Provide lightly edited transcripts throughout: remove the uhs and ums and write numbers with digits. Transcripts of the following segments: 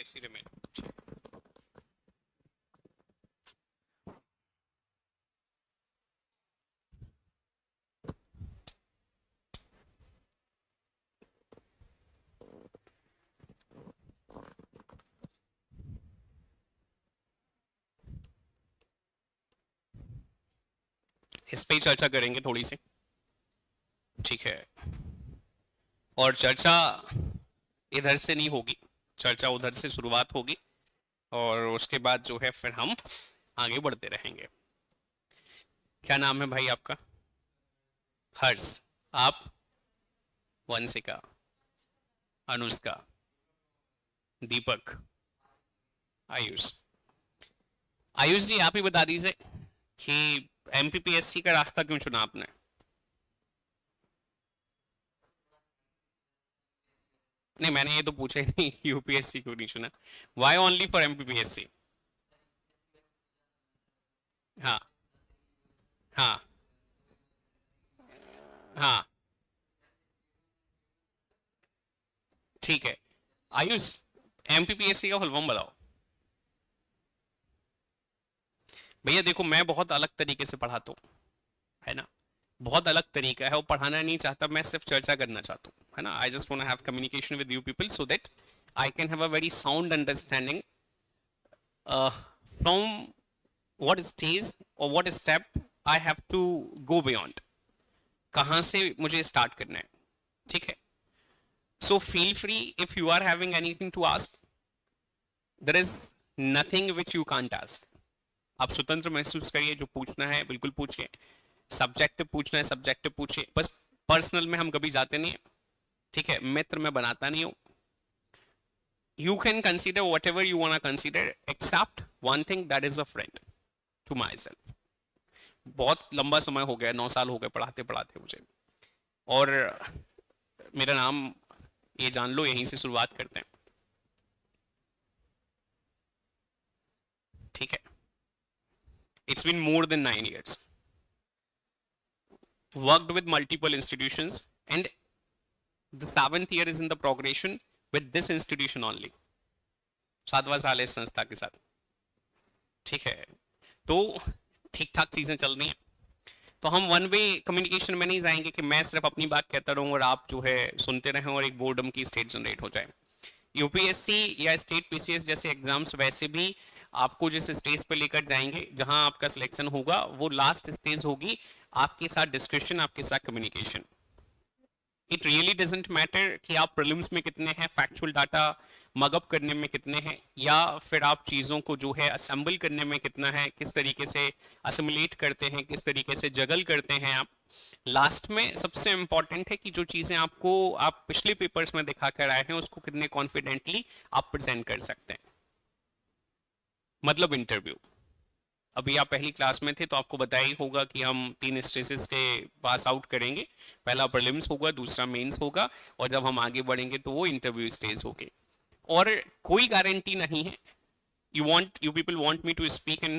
UPSC remain. इस पे ही चर्चा करेंगे थोड़ी सी, ठीक है। और चर्चा इधर से नहीं होगी, चर्चा उधर से शुरुआत होगी और उसके बाद जो है फिर हम आगे बढ़ते रहेंगे। क्या नाम है भाई आपका? हर्ष। आप? वंशिका, अनुष्का, दीपक, आयुष। आयुष जी आप ही बता दीजिए कि एमपीपीएससी का रास्ता क्यों चुना आपने? नहीं मैंने ये तो पूछा ही नहीं यूपीएससी क्यों नहीं चुना, वाई ओनली फॉर एमपीपीएससी? हाँ हाँ हाँ, ठीक है। आयुष, एमपीपीएससी का फुल फॉर्म बताओ। भैया देखो मैं बहुत अलग तरीके से पढ़ाता हूँ, है ना, बहुत अलग तरीका है, वो पढ़ाना नहीं चाहता, मैं सिर्फ चर्चा करना चाहता हूँ, है ना। I just want to have communication with you people so that I can have a very sound understanding from what stage और what step I have to go beyond, कहाँ से मुझे स्टार्ट करना है, ठीक है। So feel free if you are having anything to ask, there is nothing which you can't ask. आप स्वतंत्र महसूस करिए, जो पूछना है बिल्कुल पूछिए, सब्जेक्टिव पूछना है सब्जेक्टिव पूछिए, बस पर्सनल में हम कभी जाते नहीं है, ठीक है, मित्र मैं बनाता नहीं हूं। You can consider whatever you want consider except one thing, that is a friend to myself. बहुत लंबा समय हो गया, 9 साल हो गए पढ़ाते पढ़ाते मुझे, और मेरा नाम ये जान लो, यहीं से शुरुआत करते हैं, ठीक है। It's been more than 9 years, worked with multiple institutions, and the 7th year is in the progression with this institution only, 7वां साल है इस संस्था के साथ, ठीक है। तो ठीक ठाक चीजें चल रही हैं, तो हम वन वे कम्युनिकेशन में नहीं जाएंगे कि मैं सिर्फ अपनी बात कहता रहूं और आप जो है सुनते रहें और एक बोर्डम की स्टेट जनरेट हो जाए। यूपीएससी या स्टेट पीसीएस जैसे एग्जाम्स वैसे भी आपको जिस स्टेज पर लेकर जाएंगे, जहां आपका सिलेक्शन होगा, वो लास्ट स्टेज होगी आपके साथ डिस्कशन, आपके साथ communication. It really doesn't matter कि आप प्रीलिम्स में कितने हैं, फैक्चुअल डाटा मगअप करने में कितने हैं, या फिर आप चीज़ों को जो है असेंबल करने में कितना है, किस तरीके से असिमुलेट करते हैं, किस तरीके से जगल करते हैं आप। लास्ट में सबसे इंपॉर्टेंट है कि जो चीज़ें आपको आप पिछले पेपर्स में दिखा कर आए हैं उसको कितने कॉन्फिडेंटली आप प्रेजेंट कर सकते हैं, मतलब इंटरव्यू। अभी आप पहली क्लास में थे तो आपको बताया ही होगा कि हम 3 स्टेजेस से पास आउट करेंगे, पहला प्रीलिम्स होगा, दूसरा मेंस होगा, और जब हम आगे बढ़ेंगे तो वो इंटरव्यू स्टेज होगी। और कोई गारंटी नहीं है, you people want me to speak in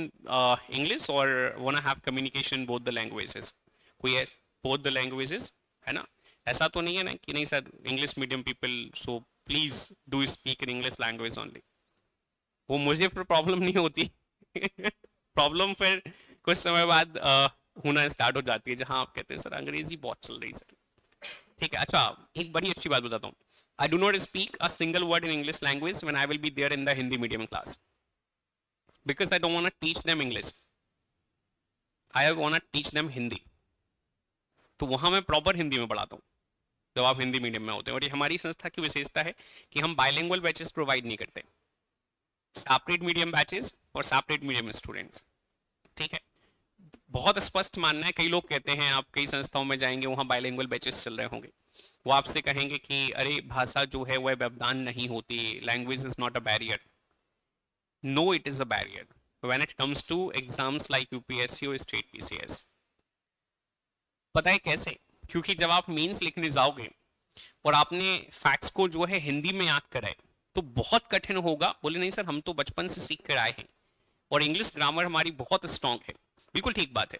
English or wanna have communication both the languages, कोई है both the languages, है ना। ऐसा तो नहीं है ना कि नहीं sir English medium people, so please do speak in English language only, वो मुझे फिर प्रॉब्लम नहीं होती प्रॉब्लम फिर कुछ समय बाद होना स्टार्ट हो जाती है, जहां आप कहते हैं सर अंग्रेजी बहुत चल रही सर, ठीक है। अच्छा, एक बड़ी अच्छी बात बताता हूँ, I do not speak a single word in English language when I will be there in the Hindi medium class, because I don't want to teach them English, I want to teach them Hindi. तो वहां मैं proper Hindi में पढ़ाता हूँ जब आप Hindi medium में होते हैं। और ये हमारी संस्था की विशेषता है कि हम बाइलिंगुअल बैचेस प्रोवाइड नहीं करते, सेपरेट मीडियम बैचेस और सेपरेट मीडियम स्टूडेंट्स, ठीक है। बहुत स्पष्ट मानना है, कई लोग कहते हैं आप कई संस्थाओं में जाएंगे वहां बाइलिंगुअल बैचेस चल रहे होंगे, वो आपसे कहेंगे कि अरे भाषा जो है वह व्यवधान नहीं होती, language is not a barrier. No, it is a barrier when it comes to exams like UPSC और स्टेट पीसीएस। पता है कैसे? क्योंकि जब आप मीन्स लिखने जाओगे और आपने फैक्ट्स को जो है हिंदी में याद कराए तो बहुत कठिन होगा। बोले नहीं सर हम तो बचपन से सीख कर आए हैं और इंग्लिश ग्रामर हमारी बहुत स्ट्रांग है, बिल्कुल ठीक बात है,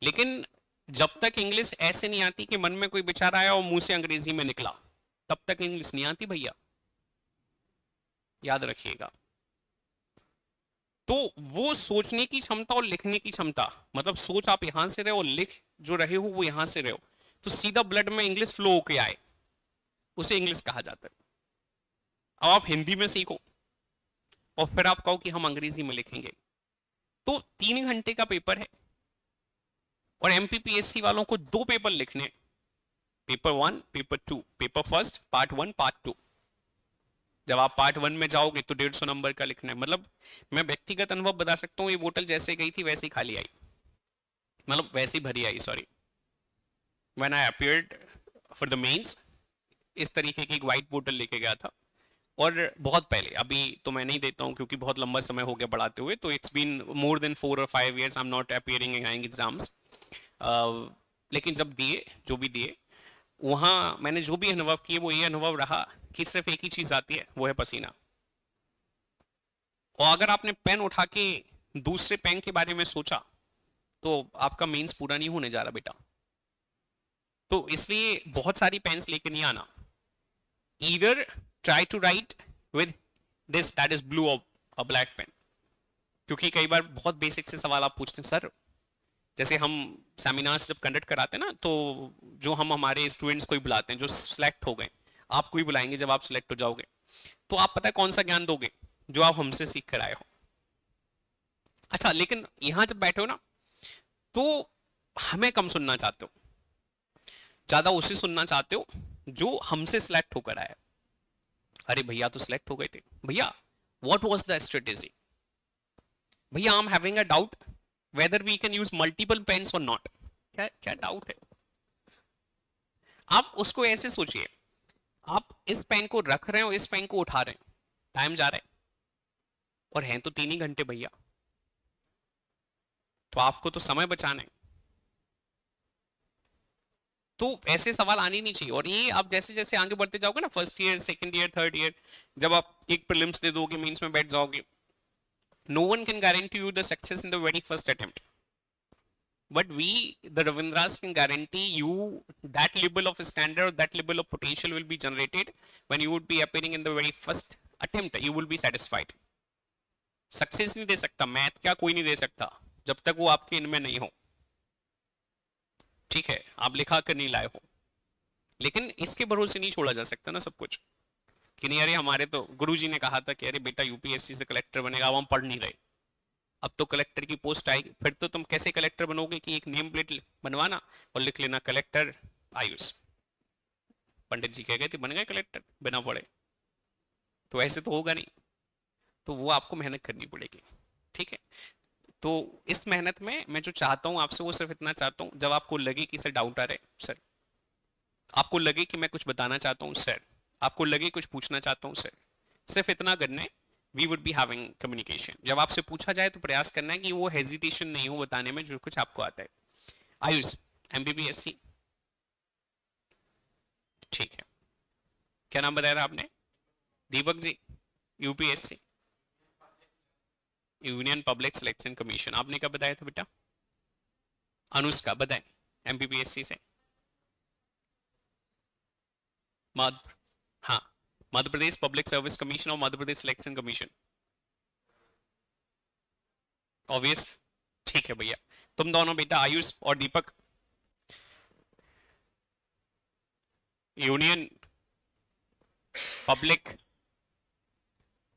लेकिन जब तक इंग्लिश ऐसे नहीं आती कि मन में कोई विचार आया और मुंह से अंग्रेजी में निकला, तब तक इंग्लिश नहीं आती भैया। याद रखिएगा। तो वो सोचने की क्षमता और लिखने की क्षमता, मतलब सोच आप यहां से रहे हो, लिख जो रहे हो वो यहां से रहे हो, तो सीधा ब्लड में इंग्लिश फ्लो होके आए, उसे इंग्लिश कहा जाता है। अब आप हिंदी में सीखो और फिर आप कहो कि हम अंग्रेजी में लिखेंगे, तो 3 घंटे का पेपर है, और एमपीपीएससी वालों को 2 पेपर लिखने हैं, paper 1 paper 2, paper first part 1 part 2। जब आप पार्ट 1 में जाओगे तो 150 नंबर का लिखना है। मतलब मैं व्यक्तिगत अनुभव बता सकता हूँ, ये बोतल जैसे गई थी वैसे ही खाली आई, मतलब वैसे ही भरी आई, sorry. When I appeared for the mains, इस तरीके की एक वाइट बोतल लेके गया था, और बहुत पहले, अभी तो मैं नहीं देता हूँ क्योंकि बहुत लंबा समय हो गया पढ़ाते हुए, तो इट्स बीन मोर देन 4 और 5 years I am not appearing in exams. लेकिन जब दिए, जो भी दिए, वहां मैंने जो भी अनुभव किए वो ये अनुभव रहा कि सिर्फ एक ही चीज आती है, वो है पसीना। और अगर आपने पेन उठा के दूसरे पेन के बारे में सोचा तो आपका मेंस पूरा नहीं होने जा रहा बेटा। तो इसलिए बहुत सारी पेन्स लेके नहीं आना। Either try to write with this that is blue और ब्लैक पेन, क्योंकि कई बार बहुत बेसिक से सवाल आप पूछते हैं सर। जैसे हम सेमिनार्स जब कंडक्ट कराते हैं ना, तो जो हम हमारे स्टूडेंट्स को ही बुलाते हैं जो सिलेक्ट हो गए, आपको ही बुलाएंगे जब आप सिलेक्ट हो जाओगे, तो आप पता है कौन सा ज्ञान दोगे, जो आप हमसे सीख कर आए हो। अच्छा, लेकिन यहां जब बैठे हो ना, तो हमें कम सुनना चाहते हो, ज्यादा उसे सुनना चाहते हो जो हमसे सिलेक्ट होकर आया। अरे भैया तो सिलेक्ट हो गए थे, भैया व्हाट वाज द स्ट्रेटेजी, भैया I am having a doubt whether we can use multiple pens और नॉट। क्या क्या डाउट है? आप उसको ऐसे सोचिए, आप इस पेन को रख रहे हो, इस पेन को उठा रहे हैं, टाइम जा रहा है, और हैं तो 3 ही घंटे भैया, तो आपको तो समय बचाना है। तो ऐसे सवाल आने नहीं चाहिए। और ये आप जैसे जैसे आगे बढ़ते जाओगे ना, first year, second year, third year, जब आप एक प्रीलिम्स दे दोगे, मेंस में बैठ जाओगे, no one can guarantee you the success in the very first attempt, but we the Ravindras can guarantee you that level of standard, that level of potential will be generated when you would be appearing in the very first attempt, you will be satisfied। Success नहीं दे सकता math, क्या कोई नहीं दे सकता जब तक वो आपके इनमें नहीं हो, ठीक है, आप लिखा कर नहीं लाए हो। लेकिन इसके भरोसे नहीं छोड़ा जा सकता ना सब कुछ, कि नहीं अरे हमारे तो गुरुजी ने कहा था कि अरे बेटा यूपीएससी से कलेक्टर बनेगा, अब हम पढ़ नहीं रहे, अब तो कलेक्टर की पोस्ट आएगी, फिर तो तुम कैसे कलेक्टर बनोगे कि एक नेम प्लेट बनवाना और लिख लेना कलेक्टर आयुष। पंडित जी कह गए थे, बन गए कलेक्टर बिना पढ़े, तो ऐसे तो होगा नहीं। तो वो आपको मेहनत करनी पड़ेगी, ठीक है। तो इस मेहनत में मैं जो चाहता हूँ आपसे, वो सिर्फ इतना चाहता हूँ, जब आपको लगे कि सर डाउट आ रहा है सर, आपको लगे कि मैं कुछ बताना चाहता हूँ सर, आपको लगे कुछ पूछना चाहता हूँ सर, सिर्फ इतना करना है। We would be having communication. जब आपसे पूछा जाए तो प्रयास करना है कि वो हेजिटेशन नहीं हो बताने में जो कुछ आपको आता है। आयुष, एमबीबीएससी, ठीक है। क्या नाम बताया था आपने? Deepak ji, UPSC, union public selection commission. आपने क्या बताया था बेटा? अनुष्का बताए, एमपीपीएससी से। मध्य, हाँ, Madhya Pradesh public service commission और Madhya Pradesh selection commission, obvious, ठीक है भैया। तुम दोनों बेटा आयुष और दीपक, union public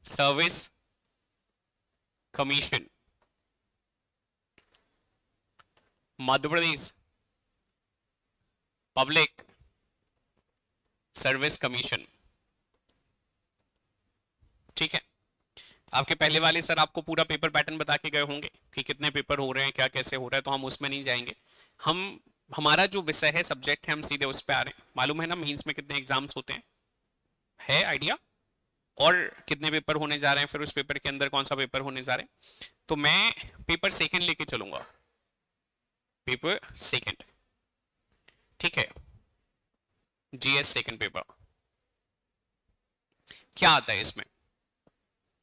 service commission, Madhya Pradesh public service commission, ठीक है। आपके पहले वाले सर आपको पूरा पेपर पैटर्न बता के गए होंगे कि कितने पेपर हो रहे हैं, क्या कैसे हो रहा है, तो हम उसमें नहीं जाएंगे। हम, हमारा जो विषय है, सब्जेक्ट है, हम सीधे उस पर आ रहे हैं। मालूम है ना मेंस में कितने एग्जाम्स होते हैं? है आइडिया? और कितने पेपर होने जा रहे हैं, फिर उस पेपर के अंदर कौन सा पेपर होने जा रहे हैं? तो मैं पेपर सेकंड लेके चलूंगा, पेपर सेकंड, ठीक है। जीएस सेकंड पेपर, क्या आता है इसमें?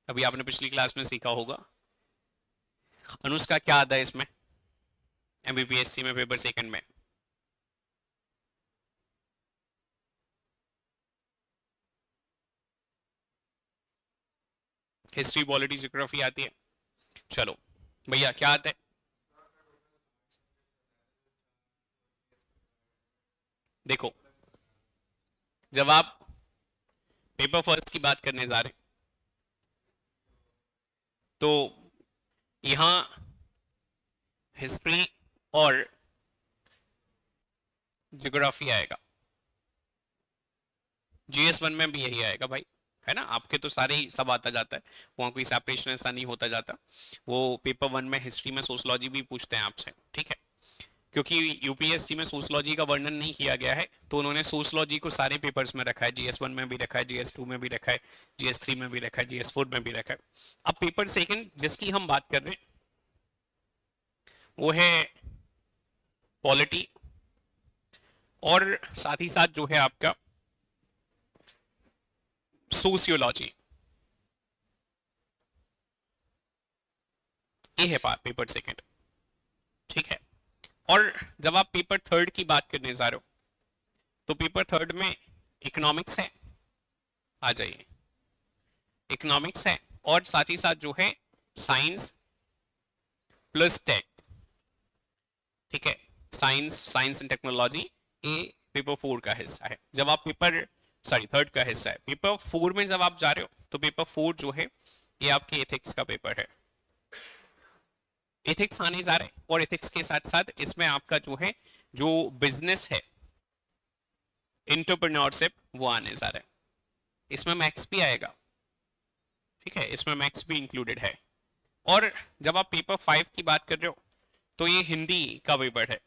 अभी आपने पिछली क्लास में सीखा होगा। अनुष्का, क्या आता है इसमें एमबीबीएससी में पेपर सेकंड में? हिस्ट्री, पॉलिटी, ज्योग्राफी आती है। चलो भैया क्या आता है? देखो, जब आप पेपर फर्स्ट की बात करने जा रहे हैं तो यहाँ हिस्ट्री और ज्योग्राफी आएगा। जीएस वन में भी यही आएगा भाई, है ना? आपके तो सारे ही सब आता जाता है, वहां कोई सेपरेशन ऐसा नहीं होता जाता। वो पेपर वन में हिस्ट्री में सोशलॉजी भी पूछते हैं आपसे, ठीक है? क्योंकि यूपीएससी में सोशलॉजी का वर्णन नहीं किया गया है तो उन्होंने सोशलॉजी को सारे पेपर्स में रखा है, जीएस वन में भी रखा है, जीएस टू में भी रखा है, जीएस थ्री में भी रखा है, जीएस फोर में भी रखा है। अब पेपर सेकंड जिसकी हम बात कर रहे हैं वो है पॉलिटी, और साथ ही साथ जो है आपका सोशियोलॉजी। ये है पेपर सेकंड, ठीक है? और जब आप पेपर थर्ड की बात करने जा रहे हो तो पेपर थर्ड में इकोनॉमिक्स है, आ जाइए, इकोनॉमिक्स है, और साथ ही साथ जो है साइंस प्लस टेक, ठीक है? साइंस, साइंस एंड टेक्नोलॉजी, ये पेपर फोर का हिस्सा है। जब आप पेपर सॉरी थर्ड का हिस्सा है। पेपर फोर में जब आप जा रहे हो तो पेपर फोर जो है ये आपके एथिक्स का पेपर है। एथिक्स आने जा रहे हैं और एथिक्स के साथ साथ इसमें आपका जो है जो बिजनेस है, एंटरप्रेन्योरशिप, वो आने जा रहा है। इसमें मैथ्स भी आएगा, ठीक है? इसमें मैथ्स भी इंक्लूडेड है। और जब आप पेपर फाइव की बात कर रहे हो तो ये हिंदी का पेपर है।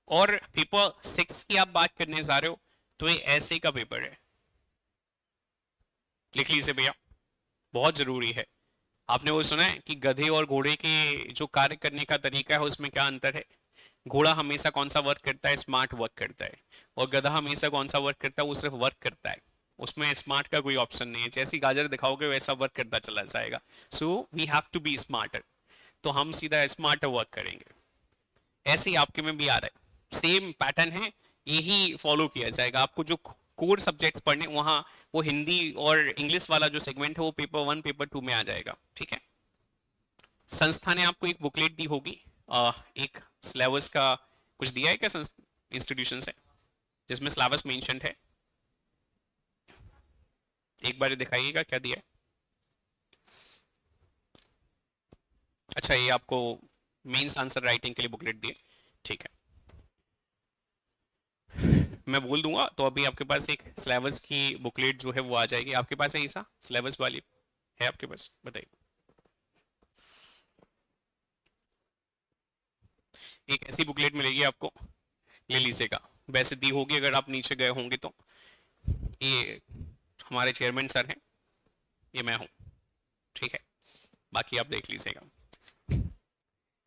और पेपर सिक्स की आप बात करने जा रहे हो तो ये ऐसे का पेपर है। लिख लीजिए भैया, बहुत जरूरी है। आपने वो सुना है कि गधे और घोड़े के जो कार्य करने का तरीका है उसमें क्या अंतर है? घोड़ा हमेशा कौन सा वर्क करता है? स्मार्ट वर्क करता है। और गधा हमेशा कौन सा वर्क करता है? वो सिर्फ वर्क करता है, उसमें स्मार्ट का कोई ऑप्शन नहीं है। जैसी गाजर दिखाओगे वैसा वर्क करता चला जाएगा। So we have to be smarter, तो हम सीधा स्मार्टर वर्क करेंगे। ऐसे ही आपके में भी आ रहा है, सेम पैटर्न है, यही फॉलो किया जाएगा। आपको जो कोर सब्जेक्ट्स पढ़ने वहां, वो हिंदी और इंग्लिश वाला जो सेगमेंट है वो पेपर वन पेपर टू में आ जाएगा, ठीक है? संस्था ने आपको एक बुकलेट दी होगी, एक सिलेबस का कुछ दिया है क्या इंस्टीट्यूशन से, जिसमें सिलेबस मेंशन है? एक बार दिखाइएगा क्या दिया है। अच्छा, ये आपको मेंस आंसर राइटिंग के लिए बुकलेट दिए, ठीक है? मैं बोल दूंगा तो अभी आपके पास एक सिलेबस की बुकलेट जो है वो आ जाएगी। आपके पास है ऐसा सिलेबस वाली? है आपके पास? बताइए। एक ऐसी बुकलेट मिलेगी आपको, ले लीजिएगा। वैसे दी होगी अगर आप नीचे गए होंगे तो। ये हमारे चेयरमैन सर हैं, ये मैं हूँ, ठीक है? बाकी आप देख लीजिएगा।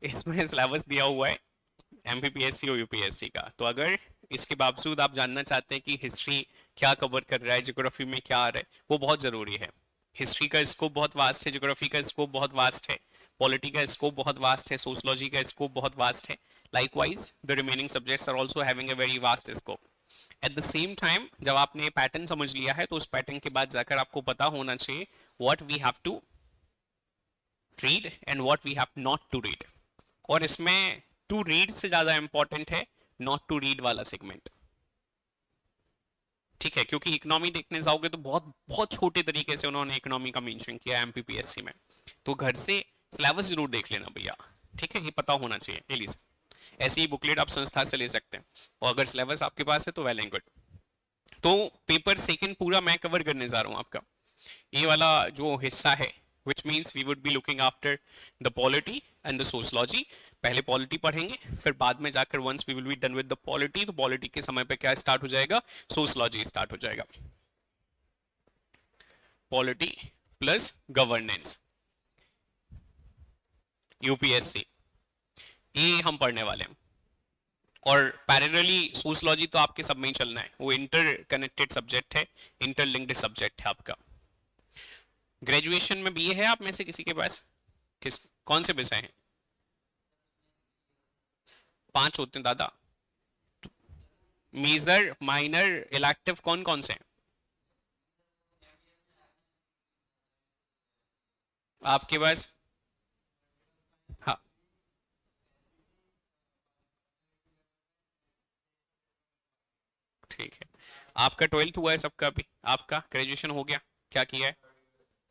इसमें सिलेबस दिया हुआ है एमपीपीएससी और यूपीएससी का। तो अगर इसके बावजूद आप जानना चाहते हैं कि हिस्ट्री क्या कवर कर रहा है, ज्योग्राफी में क्या आ रहा है, वो बहुत जरूरी है। हिस्ट्री का स्कोप बहुत वास्ट है, ज्योग्राफी का स्कोप बहुत वास्ट है, पॉलिटी का स्कोप बहुत वास्ट है, सोशलॉजी का स्कोप बहुत वास्ट है। Likewise the remaining subjects are also having a very vast scope. At the same time जब आपने पैटर्न समझ लिया है तो उस पैटर्न के बाद जाकर आपको पता होना चाहिए what we have to read and what we have not to read. और इसमें टू रीड से ज्यादा इंपॉर्टेंट है नॉट टू रीड वाला सेगमेंट, ठीक है? क्योंकि इकोनॉमी देखने जाओगे तो बहुत बहुत छोटे तरीके से उन्होंने इकोनॉमी का मेंशन किया है एमपीपीएससी में। तो घर से सिलेबस जरूर देख लेना भैया, ठीक है? ये पता होना चाहिए एटलीस्ट। ऐसी ही बुकलेट आप संस्था से ले सकते हैं, और अगर सिलेबस आपके पास है तो वेल एंड गुड। तो पेपर सेकंड पूरा मैं कवर करने जा रहा हूँ आपका, ये वाला जो हिस्सा है, which means we would be looking after the polity and the sociology। पहले पॉलिटी पढ़ेंगे, फिर बाद में जाकर once we will be done with the polity, तो पॉलिटी के समय पे क्या स्टार्ट हो जाएगा? सोशलॉजी स्टार्ट हो जाएगा। पॉलिटी प्लस गवर्नेंस, यूपीएससी, ये हम पढ़ने वाले हैं। और पैरेलली सोशलॉजी तो आपके सब में ही चलना है, वो इंटर कनेक्टेड सब्जेक्ट है, इंटरलिंक्ड सब्जेक्ट है आपका। ग्रेजुएशन में बीए है आप में से किसी के पास? किस कौन से विषय हैं? 5 होते हैं दादा। मेजर, माइनर, इलेक्टिव कौन कौन से हैं? आपके पास, हाँ ठीक है। आपका 12th हुआ है सबका भी, आपका ग्रेजुएशन हो गया, क्या किया है,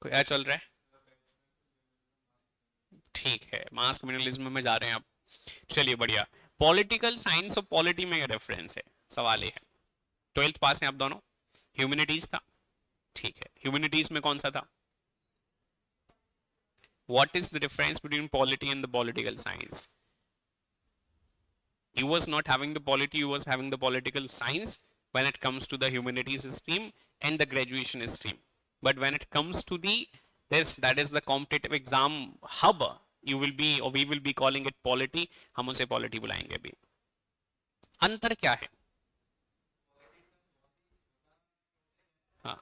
क्या चल रहा है? ठीक है, मास कम्युनलिज्म में जा रहे हैं आप, चलिए बढ़िया। पॉलिटिकल साइंस और पॉलिटी में रेफरेंस है, सवाल ये है। 12th पास हैं आप दोनों, ह्यूमैनिटीज था, ठीक है, ह्यूमैनिटीज में कौन सा था? What is the difference between polity and the political science? You was not having the polity, you was having the political science when it comes to the humanities stream and the graduation stream. But when it comes to the this, that is the competitive exam hub, you will be or we will be calling it polity, हम उसे polity बुलाएंगे अभी। अंतर क्या है? हाँ,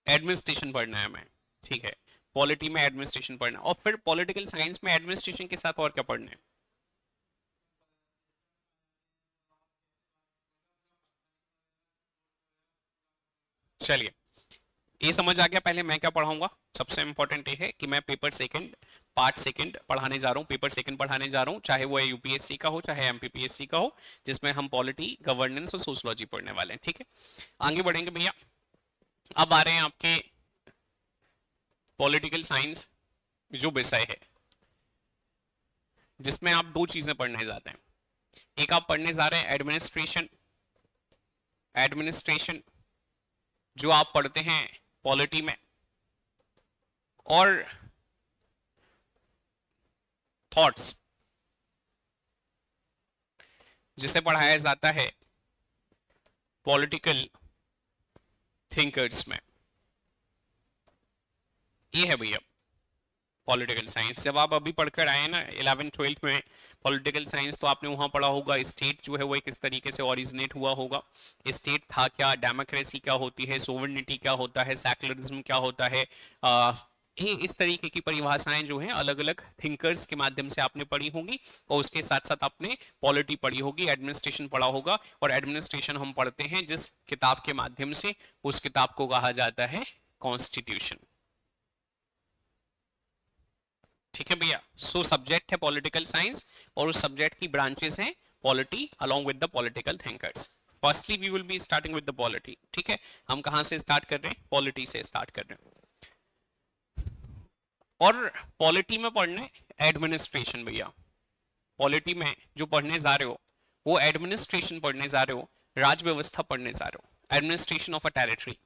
administration पढ़ना है हमें, ठीक है, पॉलिटी में एडमिनिस्ट्रेशन पढ़ना, और फिर पॉलिटिकल साइंस में एडमिनिस्ट्रेशन के साथ और क्या पढ़ना है? चलिए, ये समझ आ गया। पहले मैं क्या पढ़ाऊंगा, सबसे इंपॉर्टेंट ये है कि मैं पेपर सेकंड, पार्ट सेकंड पढ़ाने जा रहा हूँ, पेपर सेकंड पढ़ाने जा रहा हूँ, चाहे वो यूपीएससी का हो चाहे एमपीपीएससी का हो, जिसमें हम पॉलिटी, गवर्नेंस और सोशलॉजी पढ़ने वाले हैं, ठीक है। आगे बढ़ेंगे भैया। अब आ रहे हैं आपके पॉलिटिकल साइंस जो विषय है, जिसमें आप दो चीजें पढ़ने जाते हैं। एक आप पढ़ने जा रहे हैं एडमिनिस्ट्रेशन, एडमिनिस्ट्रेशन जो आप पढ़ते हैं पॉलिटी में, और थॉट्स जिसे पढ़ाया जाता है पॉलिटिकल थिंकर्स में। ये है भैया पॉलिटिकल साइंस। जब आप अभी पढ़कर आए ना 11th 12th में पॉलिटिकल साइंस, तो आपने वहां पढ़ा होगा स्टेट जो है वो किस तरीके से ओरिजिनेट हुआ होगा, स्टेट था क्या, डेमोक्रेसी क्या होती है, सोवरेनिटी क्या होता है, सेक्युलरिज्म क्या होता है, ये इस तरीके की परिभाषाएं जो हैं अलग अलग थिंकर्स के माध्यम से आपने पढ़ी होंगी, और उसके साथ साथ आपने पॉलिटी पढ़ी होगी, एडमिनिस्ट्रेशन पढ़ा होगा। और एडमिनिस्ट्रेशन हम पढ़ते हैं जिस किताब के माध्यम से, उस किताब को कहा जाता है कॉन्स्टिट्यूशन, ठीक है भैया। सो सब्जेक्ट है पॉलिटिकल साइंस, और उस सब्जेक्ट की ब्रांचेस हैं polity along with the political thinkers. Firstly we will be starting with the polity, ठीक है। हम कहां से स्टार्ट कर रहे हैं? पॉलिटी से स्टार्ट कर रहे हैं। और पॉलिटी में पढ़ने एडमिनिस्ट्रेशन भैया, पॉलिटी में जो पढ़ने जा रहे हो वो एडमिनिस्ट्रेशन पढ़ने जा रहे हो, राज व्यवस्था पढ़ने जा रहे हो, administration of a territory,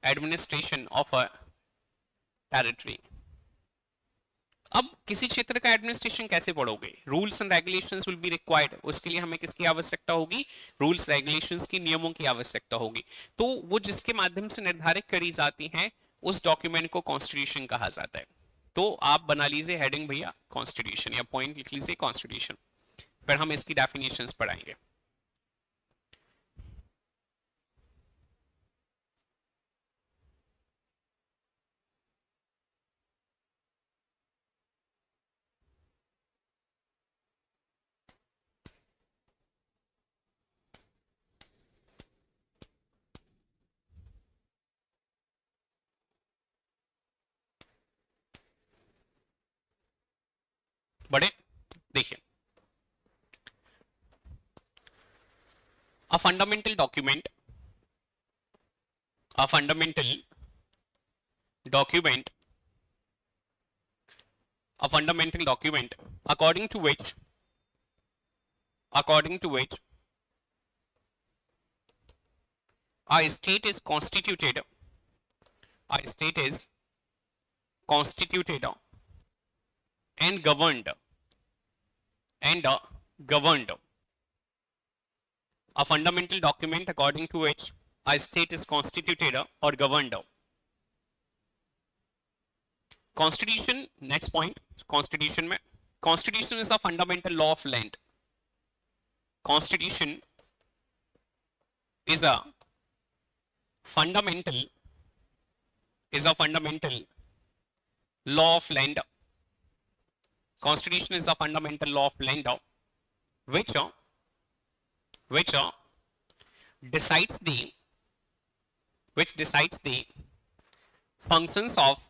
administration of a territory. अब किसी क्षेत्र का एडमिनिस्ट्रेशन कैसे पढ़ोगे? Rules and regulations will be required, उसके लिए हमें किसकी आवश्यकता होगी? रूल्स रेगुलेशंस की, नियमों की आवश्यकता होगी। तो वो जिसके माध्यम से निर्धारित करी जाती हैं, उस डॉक्यूमेंट को कॉन्स्टिट्यूशन कहा जाता है। तो आप बना लीजिए हेडिंग भैया कॉन्स्टिट्यूशन, या पॉइंट लिख लीजिए कॉन्स्टिट्यूशन, फिर हम इसकी डेफिनेशंस पढ़ाएंगे। बड़े देखिए, a fundamental document, a fundamental document, a fundamental document according to which, according to which a state is constituted, a state is constituted and governed, and governed, a fundamental document according to which a state is constituted or governed। Constitution, next point, constitution में, constitution is a fundamental law of land, constitution is a fundamental, is a fundamental law of land, constitution is a fundamental law of land which which decides the which decides the functions of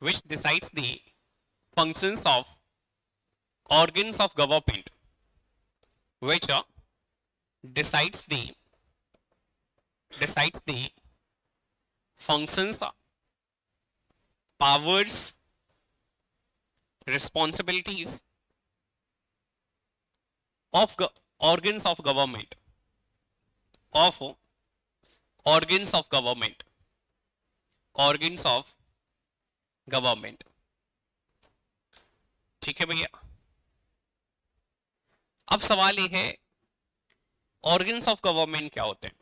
which decides the functions of organs of government, which decides the functions, powers, responsibilities of organs of government, of organs of government, organs of government. ठीक है भैया, अब सवाल ये है organs of government क्या होते हैं।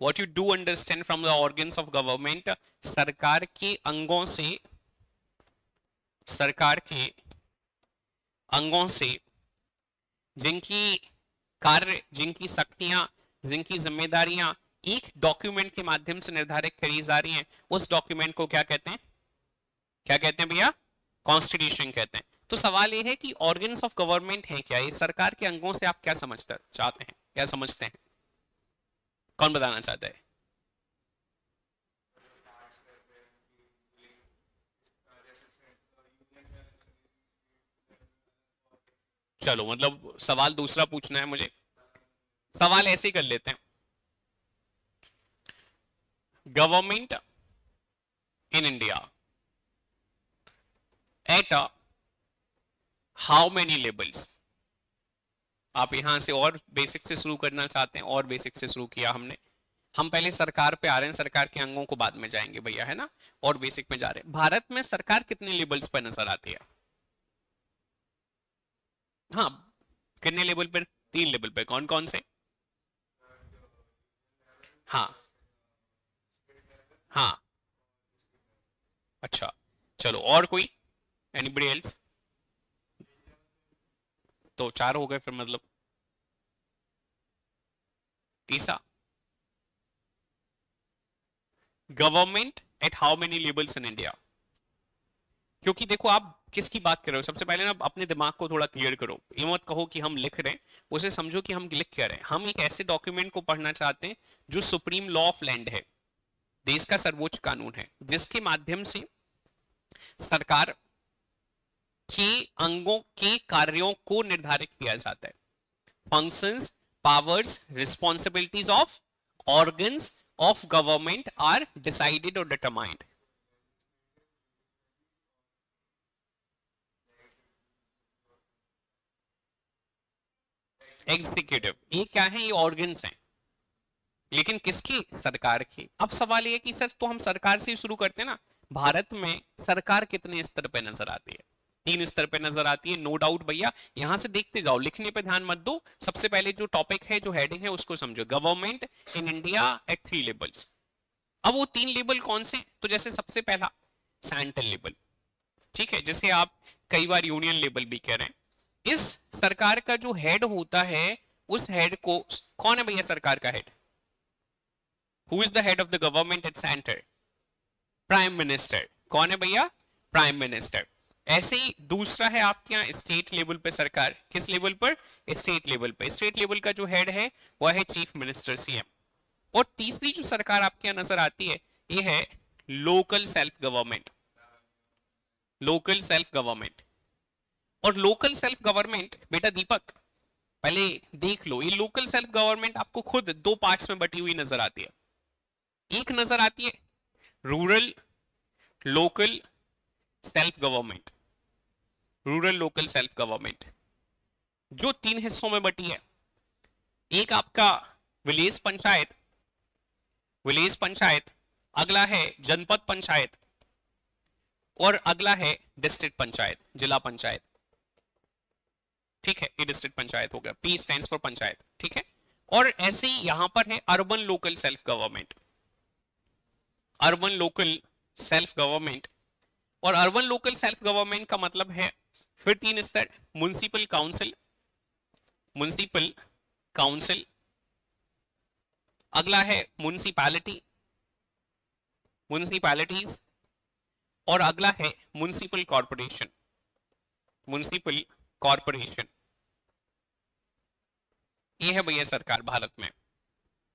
What you do understand from the organs of government, सरकार के अंगों से, सरकार के अंगों से जिनकी कार्य, जिनकी शक्तियां, जिनकी जिम्मेदारियां एक डॉक्यूमेंट के माध्यम से निर्धारित करी जा रही हैं, उस डॉक्यूमेंट को क्या कहते हैं, क्या कहते हैं भैया, कॉन्स्टिट्यूशन कहते हैं। तो सवाल ये है कि ऑर्गन्स ऑफ गवर्नमेंट है क्या, ये सरकार के अंगों से आप क्या समझते चाहते हैं, क्या समझते हैं, कौन बताना चाहता है। चलो मतलब सवाल दूसरा पूछना है मुझे, सवाल ऐसे ही कर लेते हैं। Government in India eight how many levels. आप यहां से और बेसिक से शुरू करना चाहते हैं, और बेसिक से शुरू किया हमने, हम पहले सरकार पे आ रहे हैं, सरकार के अंगों को बाद में जाएंगे भैया, है ना, और बेसिक में जा रहे हैं। भारत में सरकार कितने लेवल्स पर नजर आती है, हाँ कितने लेवल पर, 3 लेवल पे, कौन कौन से, हाँ हाँ, अच्छा चलो, और कोई, एनीबडी एल्स, तो 4 हो गए फिर, मतलब तीसरा, government at how many levels in India. क्योंकि देखो आप किसकी बात कर रहे हो, सबसे पहले ना अपने दिमाग को थोड़ा क्लियर करो, ये मत कहो कि हम लिख रहे हैं, उसे समझो कि हम लिख क्या रहे हैं। हम एक ऐसे डॉक्यूमेंट को पढ़ना चाहते हैं जो सुप्रीम लॉ ऑफ लैंड है, देश का सर्वोच्च कानून है, जिसके माध्यम से सरकार के अंगों के कार्यों को निर्धारित किया जाता है। Functions, powers, responsibilities of organs of government are decided और डिटरमाइंड। एग्जीक्यूटिव, ये क्या है, ये ऑर्गन्स हैं, लेकिन किसकी, सरकार की। अब सवाल ये है कि सर तो हम सरकार से ही शुरू करते हैं ना, भारत में सरकार कितने स्तर पे नजर आती है, 3 स्तर पे नजर आती है, नो डाउट भैया, यहां से देखते जाओ, लिखने पे ध्यान मत दो। सबसे पहले जो टॉपिक है, जो हेडिंग है, उसको समझो, government in India at 3 levels. अब वो 3 लेवल कौन से, तो जैसे सबसे पहला सेंट्रल लेवल, ठीक है, जैसे आप कई बार यूनियन लेवल भी कह रहे हैं। इस सरकार का जो हेड होता है, उस हेड को, कौन है भैया सरकार का head, who is the head of the government at centre, prime minister. कौन है भैया, प्राइम मिनिस्टर। ऐसे ही दूसरा है आपके यहाँ स्टेट लेवल पे सरकार, किस लेवल पर, स्टेट लेवल पे। स्टेट लेवल का जो हेड है वह है चीफ मिनिस्टर, सीएम। और तीसरी जो सरकार आपके यहाँ नजर आती है, ये है local self government, local self government. और लोकल सेल्फ गवर्नमेंट बेटा दीपक पहले देख लो, ये लोकल सेल्फ गवर्नमेंट आपको खुद 2 पार्ट्स में बटी हुई नजर आती है। एक नजर आती है rural local self government, rural local self government, जो 3 हिस्सों में बटी है। एक आपका विलेज पंचायत, विलेज पंचायत, अगला है जनपद पंचायत, और अगला है डिस्ट्रिक्ट पंचायत, जिला पंचायत। ठीक है, ये डिस्ट्रिक्ट पंचायत हो गया, पी स्टैंड्स फॉर पंचायत, ठीक है। और ऐसे ही यहां पर है urban local self government, urban local self government. और अर्बन लोकल सेल्फ गवर्नमेंट का मतलब है फिर 3 स्तर, म्युनिसिपल काउंसिल, म्युनिसिपल काउंसिल, अगला है म्युनिसिपैलिटी, म्युनिसिपैलिटीज, और अगला है म्युनिसिपल कॉर्पोरेशन, म्युनिसिपल कॉर्पोरेशन। ये है भैया सरकार भारत में।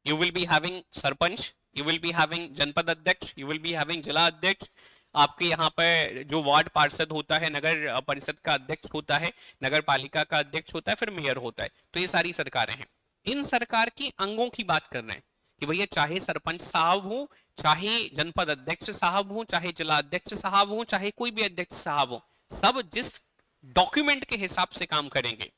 You will be having sarpanch, you will be having जनपद अध्यक्ष, यू विल बी हैविंग जिला अध्यक्ष, आपके यहाँ पर जो वार्ड पार्षद होता है, नगर परिषद का अध्यक्ष होता है, नगर पालिका का अध्यक्ष होता है, फिर मेयर होता है। तो ये सारी सरकारें हैं। इन सरकार की अंगों की बात कर रहे हैं कि भैया चाहे सरपंच साहब हो, चाहे जनपद अध्यक्ष साहब हो, चाहे जिला अध्यक्ष साहब हो, चाहे कोई भी अध्यक्ष साहब हो, सब जिस डॉक्यूमेंट के हिसाब से काम करेंगे,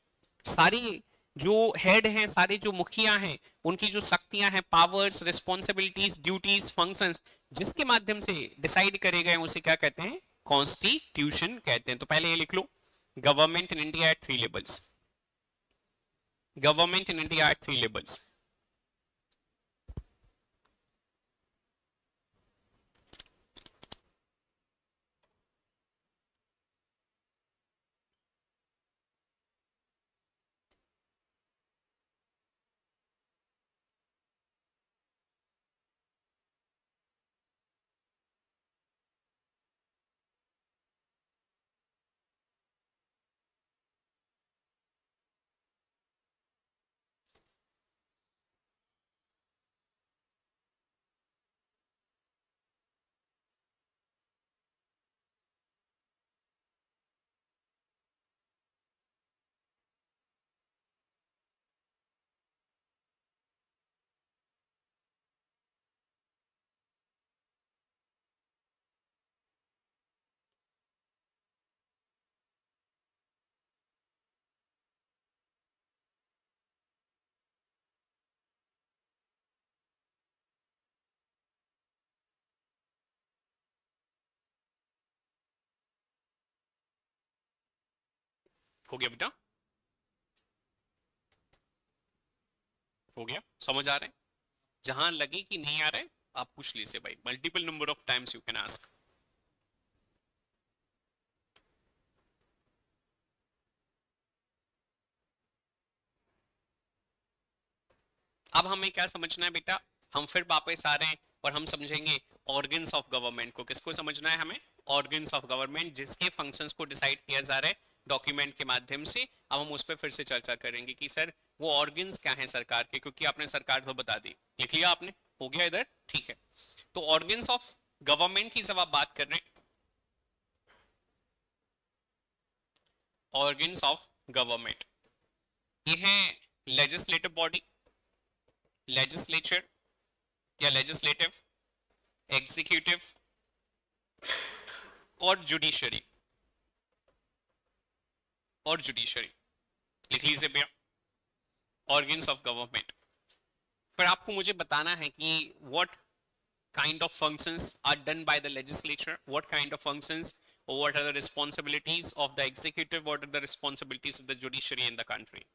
सारी जो हेड हैं, सारे जो मुखिया हैं, उनकी जो शक्तियां हैं, पावर्स, रिस्पॉन्सिबिलिटीज, ड्यूटीज, फंक्शंस, जिसके माध्यम से डिसाइड करे गए उसे क्या कहते हैं? कॉन्स्टिट्यूशन कहते हैं। तो पहले ये लिख लो, government in India at 3 levels, government in India at 3 levels. हो गया बेटा? हो गया? समझ आ रहे हैं? जहां लगे कि नहीं आ रहे, आप पूछ लीजिए भाई, multiple number of times you can ask. अब हमें क्या समझना है बेटा? हम फिर वापस आ रहे हैं और हम समझेंगे ऑर्गन्स ऑफ गवर्नमेंट को। किसको समझना है हमें? ऑर्गन्स ऑफ गवर्नमेंट, जिसके फंक्शंस को डिसाइड किया जा रहा है डॉक्यूमेंट के माध्यम से। अब हम उस पर फिर से चर्चा करेंगे कि सर वो ऑर्गन्स क्या हैं सरकार के, क्योंकि आपने सरकार तो बता दी, लिख लिया आपने? हो गया इधर? ठीक है। तो ऑर्गन्स ऑफ गवर्नमेंट की जब आप बात कर रहे हैं, ऑर्गन्स ऑफ गवर्नमेंट, ये है लेजिस्लेटिव बॉडी, लेजिस्लेचर या लेजिस्लेटिव, एग्जीक्यूटिव और जुडिशरी, और जुडिशरी। लिख लीजिए भैया, ऑर्गन्स ऑफ गवर्नमेंट। फिर आपको मुझे बताना है कि what kind of functions are done by the legislature, what kind of functions or what are the responsibilities of the executive, what are the responsibilities of the judiciary in the country.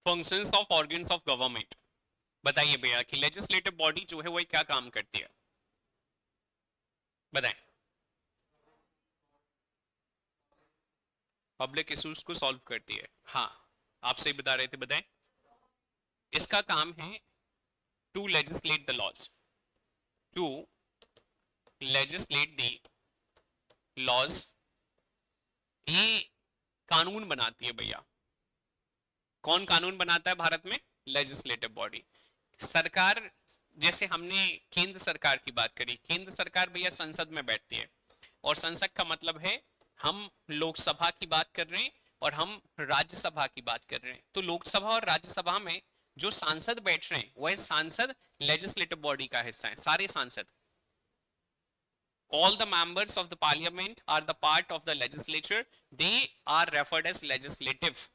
Functions of organs of government, बताइए भैया कि legislative body जो है वो क्या काम करती है, बताएं। पब्लिक इश्यूज को सॉल्व करती है, हाँ आप सही बता रहे थे, बताएं। इसका काम है to legislate the laws, to legislate the laws, ये कानून बनाती है भैया। कौन कानून बनाता है भारत में? Legislative body. सरकार, जैसे हमने केंद्र सरकार की बात करी, केंद्र सरकार भैया संसद में बैठती है, और संसद का मतलब है हम लोकसभा की बात कर रहे हैं और हम राज्यसभा की बात कर रहे हैं। तो लोकसभा और राज्यसभा में जो सांसद बैठ रहे हैं वह सांसद लेजिस्लेटिव बॉडी का हिस्सा है, सारे सांसद। All the members of the parliament are the part of the legislature, they are referred as legislative,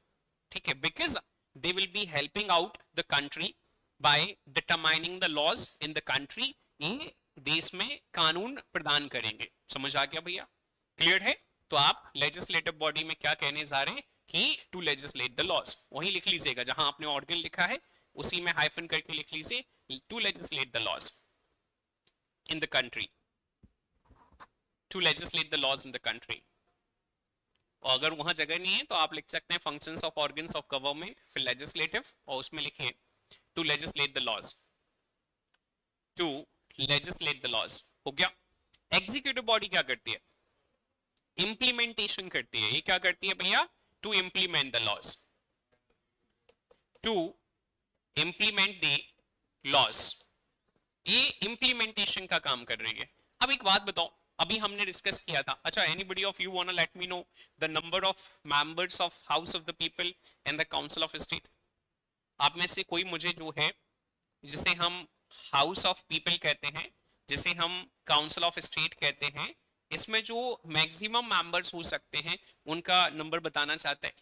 ठीक है, because they will be helping out the country by determining the laws in the country, ये देश में कानून प्रदान करेंगे। समझ आ गया भैया? क्लियर है? तो आप लेजिस्लेटिव बॉडी में क्या कहने जा रहे हैं कि टू लेजिस्लेट द लॉज, वही लिख लीजिएगा जहां आपने ऑर्गन लिखा है उसी में हाइफन करके लिख लीजिए to legislate the laws in the country, to legislate the laws in the country. और अगर वहां जगह नहीं है तो आप लिख सकते हैं functions of organs of government, फिर लेजिस्लेटिव और उसमें लिखिए to legislate the laws, to legislate the laws. हो गया? एग्जीक्यूटिव बॉडी क्या करती है? इंप्लीमेंटेशन करती है। ये क्या करती है भैया? To implement the laws, to implement the laws, ये इंप्लीमेंटेशन का काम कर रही है। अब एक बात बताओ, अभी हमने डिस्कस किया था, अच्छा anybody of you want let me know the number of members of house of the people and the council of state? आप में से कोई मुझे जो है, जिसे हम हाउस ऑफ पीपल कहते हैं, जिसे हम काउंसिल ऑफ स्टेट कहते हैं, इसमें जो मैक्सिमम मेंबर्स हो सकते हैं उनका नंबर बताना चाहते हैं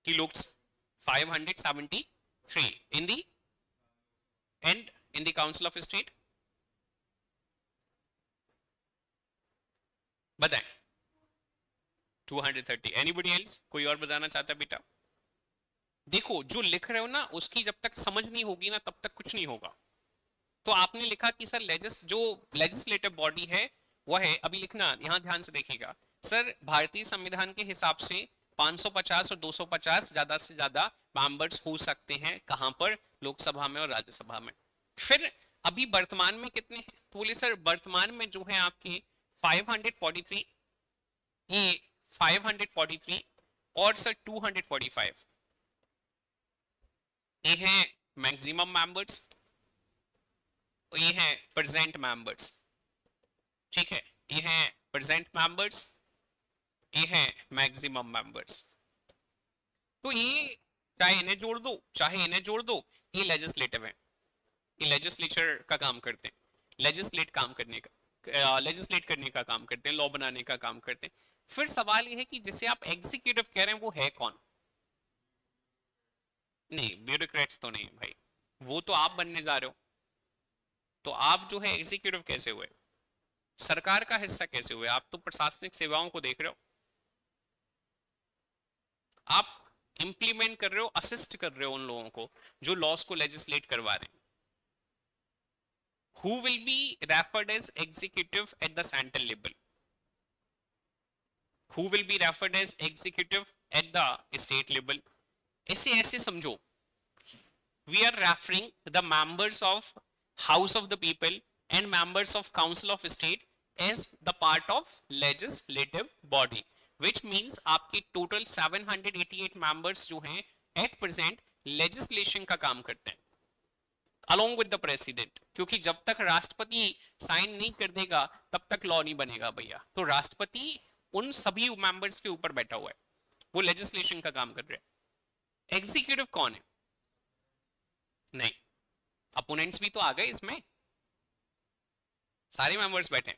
कि लोग 573 in the and in the council of state. बताएं। 230। Anybody else? कोई और बताना चाहता है बेटा? देखो जो लिख रहे हो ना उसकी जब तक समझ नहीं होगी ना तब तक कुछ नहीं होगा। तो आपने लिखा कि सर जो लेजिस्लेटिव बॉडी है वह है, अभी लिखना यहां ध्यान से देखिएगा, सर भारतीय संविधान के हिसाब से 550 और 250 ज्यादा से ज्यादा मेंबर्स हो सकते हैं, कहां पर? लोकसभा में और राज्यसभा में। फिर अभी वर्तमान में कितने हैं? तो बोले सर वर्तमान में जो है आपके 543, ये 543 और सर 245, ये है मैक्सिमम मेंबर्स, ये है प्रेजेंट मेंबर्स। ठीक है, ये है प्रेजेंट मेंबर्स, ये है मैक्सिमम मेंबर्स। तो ये चाहे इन्हें जोड़ दो चाहे इन्हें जोड़ दो, ये लेजिस्लेटिव है, ये लेजिस्लेचर का काम करते हैं, लेजिस्लेट करने का काम करते हैं, लॉ बनाने का काम करते हैं। फिर सवाल ये है कि जिसे आप एग्जीक्यूटिव कह रहे हैं वो है कौन? नहीं, ब्यूरोक्रेट्स तो नहीं भाई, वो तो आप बनने जा रहे हो। तो आप जो है एग्जीक्यूटिव कैसे हुए? सरकार का हिस्सा कैसे हुए? आप तो प्रशासनिक सेवाओं को देख रहे हो, आप इंप्लीमेंट कर रहे हो, असिस्ट कर रहे हो उन लोगों को जो लॉस को लेजिस्लेट करवा रहे हैं। Who will be referred as executive at the central level? Who will be referred as executive at the state level? ऐसे ऐसे समझो, we are referring the members of House of the People and members of Council of State as the part of legislative body, which means आपके total 788 members जो हैं at present legislation का काम करते हैं along with the president, क्योंकि जब तक राष्ट्रपति साइन नहीं कर देगा तब तक लॉ नहीं बनेगा भैया। तो राष्ट्रपति उन सभी मेंबर्स के ऊपर बैठा हुआ है, वो लेजिस्लेशन का काम कर रहे हैं। एग्जीक्यूटिव कौन है? नहीं, अपोनेंट्स भी तो आ गए इसमें, सारे मेंबर्स बैठे,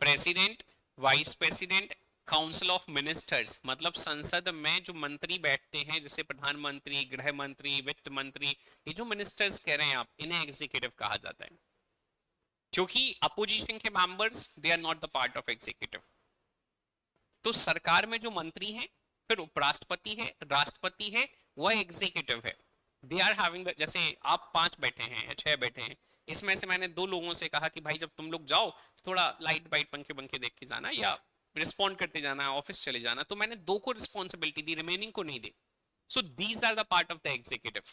president, vice president, council of ministers, मतलब संसद में जो मंत्री बैठते हैं जैसे प्रधानमंत्री, गृह मंत्री, वित्त मंत्री, ये जो मिनिस्टर्स कह रहे हैं आप, इन्हें एग्जीक्यूटिव कहा जाता है, क्योंकि अपोजिशन के members they are not the part of executive. तो सरकार में जो मंत्री हैं, फिर उपराष्ट्रपति है, राष्ट्रपति है, वह एग्जीक्यूटिव है। दे आर हैविंग, जैसे आप 5 बैठे हैं या 6 बैठे हैं, इसमें से मैंने 2 लोगों से कहा कि भाई जब तुम लोग जाओ तो थोड़ा लाइट वाइट पंखे पंखे देख के जाना या रिस्पॉन्ड करते जाना, ऑफिस चले जाना, तो मैंने 2 को रिस्पॉन्सिबिलिटी दी, रिमेनिंग को नहीं दी। So these are the part of the executive,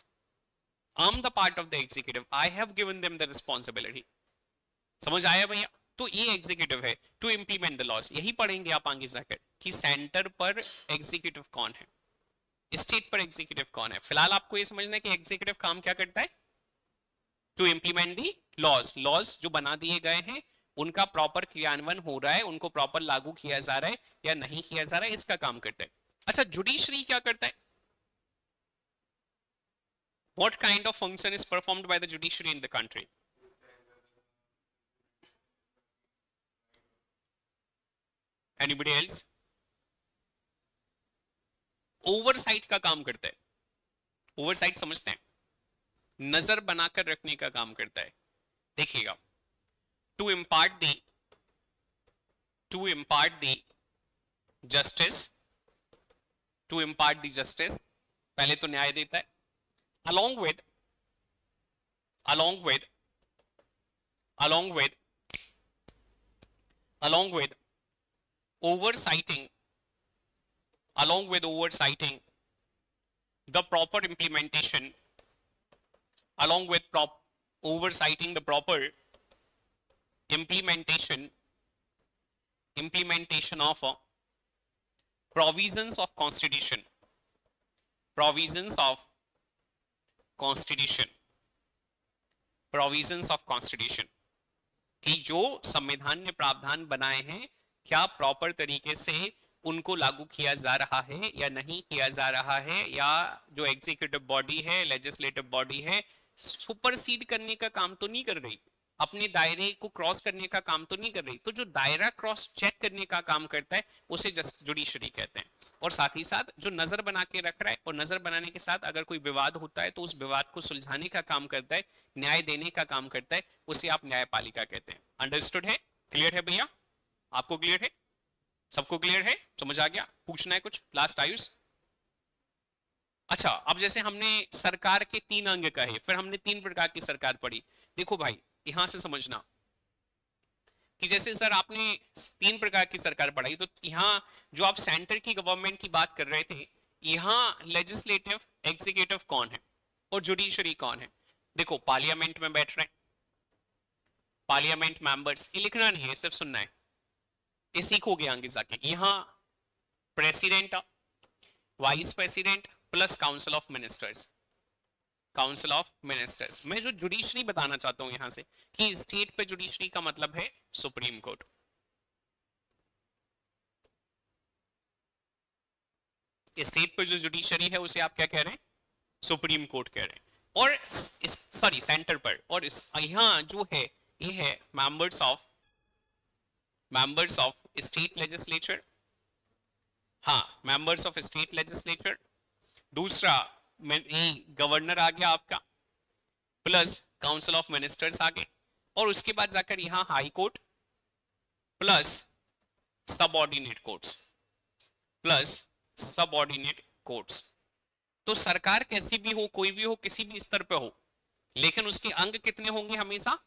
I am the part of the executive, I have given them the responsibility. समझ आया भैया? तो ये एग्जीक्यूटिव है टू इंप्लीमेंट द लॉस। यही पढ़ेंगे आप आगे जाकर कि सेंटर पर एग्जीक्यूटिव कौन है, स्टेट पर एग्जीक्यूटिव कौन है। फिलहाल आपको ये समझना है कि एग्जीक्यूटिव काम क्या करता है, to implement the laws, laws जो बना दिए गए हैं उनका प्रॉपर क्रियान्वयन हो रहा है, उनको प्रॉपर लागू किया जा रहा है या नहीं किया जा रहा है, इसका काम करता है। अच्छा, जुडिशरी क्या करता है? What kind of function is performed by the judiciary in the country? Anybody else? Oversight का काम करता है। ओवरसाइट समझते हैं? नजर बनाकर रखने का काम करता है। देखिएगा, to impart the justice, to impart the justice, पहले तो न्याय देता है, along with along with along with along with oversighting oversighting the proper implementation, along with oversighting the proper implementation of provisions of constitution, provisions of constitution provisions of constitution, कि जो संविधान ने प्रावधान बनाए हैं क्या प्रॉपर तरीके से उनको लागू किया जा रहा है या नहीं किया जा रहा है, या जो एग्जीक्यूटिव बॉडी है, लेजिस्लेटिव बॉडी है, सुपरसीड करने का काम तो नहीं कर रही, अपने दायरे को क्रॉस करने का काम तो नहीं कर रही। तो जो दायरा क्रॉस चेक करने का काम करता है उसे जुडिशरी कहते हैं। और साथ ही साथ जो नजर बना के रख रहा है, और नजर बनाने के साथ अगर कोई विवाद होता है तो उस विवाद को सुलझाने का काम करता है, न्याय देने का काम करता है, उसे आप न्यायपालिका कहते हैं। अंडरस्टूड है? क्लियर है भैया? आपको क्लियर है? सबको क्लियर है? समझ आ गया? पूछना है कुछ? लास्ट आयुष? अच्छा, अब जैसे हमने सरकार के 3 अंग कहे, फिर हमने 3 प्रकार की सरकार पढ़ी। देखो भाई, यहां से समझना कि जैसे सर आपने 3 प्रकार की सरकार पढ़ाई, तो यहाँ जो आप सेंटर की गवर्नमेंट की बात कर रहे थे, यहाँ लेजिस्लेटिव एग्जीक्यूटिव कौन है और जुडिशरी कौन है? देखो, पार्लियामेंट में बैठ रहे हैं, पार्लियामेंट मेंबर्स, ये लिखना नहीं है, सिर्फ सुनना है, ये सीखोगे आगे जाके। यहाँ president, vice president plus council of ministers, council of ministers. मैं जो जुडिशरी बताना चाहता हूं यहां से कि स्टेट पे जुडिशरी का मतलब है सुप्रीम कोर्ट। स्टेट पे जो जुडिशरी है उसे आप क्या कह रहे हैं? सुप्रीम कोर्ट कह रहे हैं। और सॉरी, सेंटर पर, और यहां जो है ये है मेंबर्स ऑफ स्टेट लेजिस्लेचर, हाँ, मेंबर्स ऑफ स्टेट लेजिस्लेचर। दूसरा गवर्नर आ गया आपका, प्लस काउंसिल ऑफ मिनिस्टर्स आ गए, और उसके बाद जाकर यहां high court plus subordinate courts, plus subordinate courts. तो सरकार कैसी भी हो, कोई भी हो, किसी भी स्तर पे हो, लेकिन उसके अंग कितने होंगे? हमेशा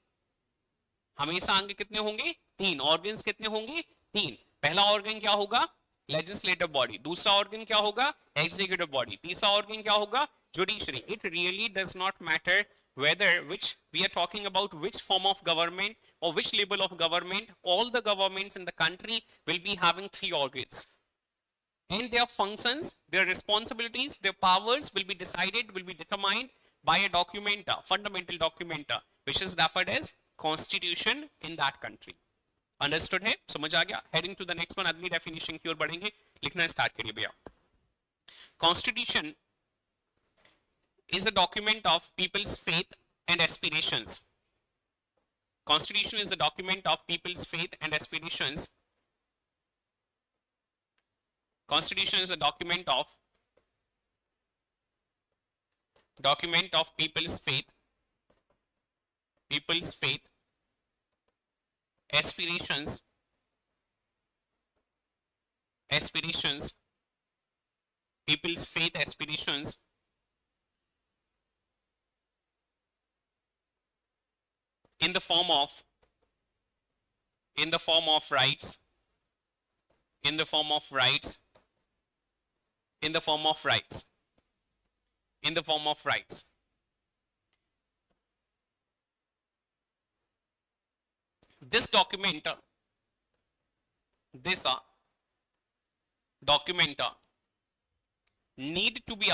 हमेशा अंग कितने होंगे? 3। ऑर्गन्स कितने होंगे? 3। पहला ऑर्गन क्या होगा? Legislative body. दूसरा ऑर्गन क्या होगा? Executive body. तीसरा ऑर्गन क्या होगा? Judiciary. It really does not matter whether which we are talking about which form of government or which level of government. All the governments in the country will be having 3 organs, and their functions, their responsibilities, their powers will be decided, will be determined by a document, a fundamental document, which is referred as constitution in that country. Understood है? समझ आ गया? Heading to the next one, अगली definition की ओर बढ़ेंगे। लिखना start करिए भैया। Constitution is a document of people's faith and aspirations. Constitution is a document of people's faith and aspirations. Constitution is a document of people's faith, aspirations, people's faith, aspirations, in the form of rights, in the form of rights, in the form of rights, in the form of rights. This document, need to be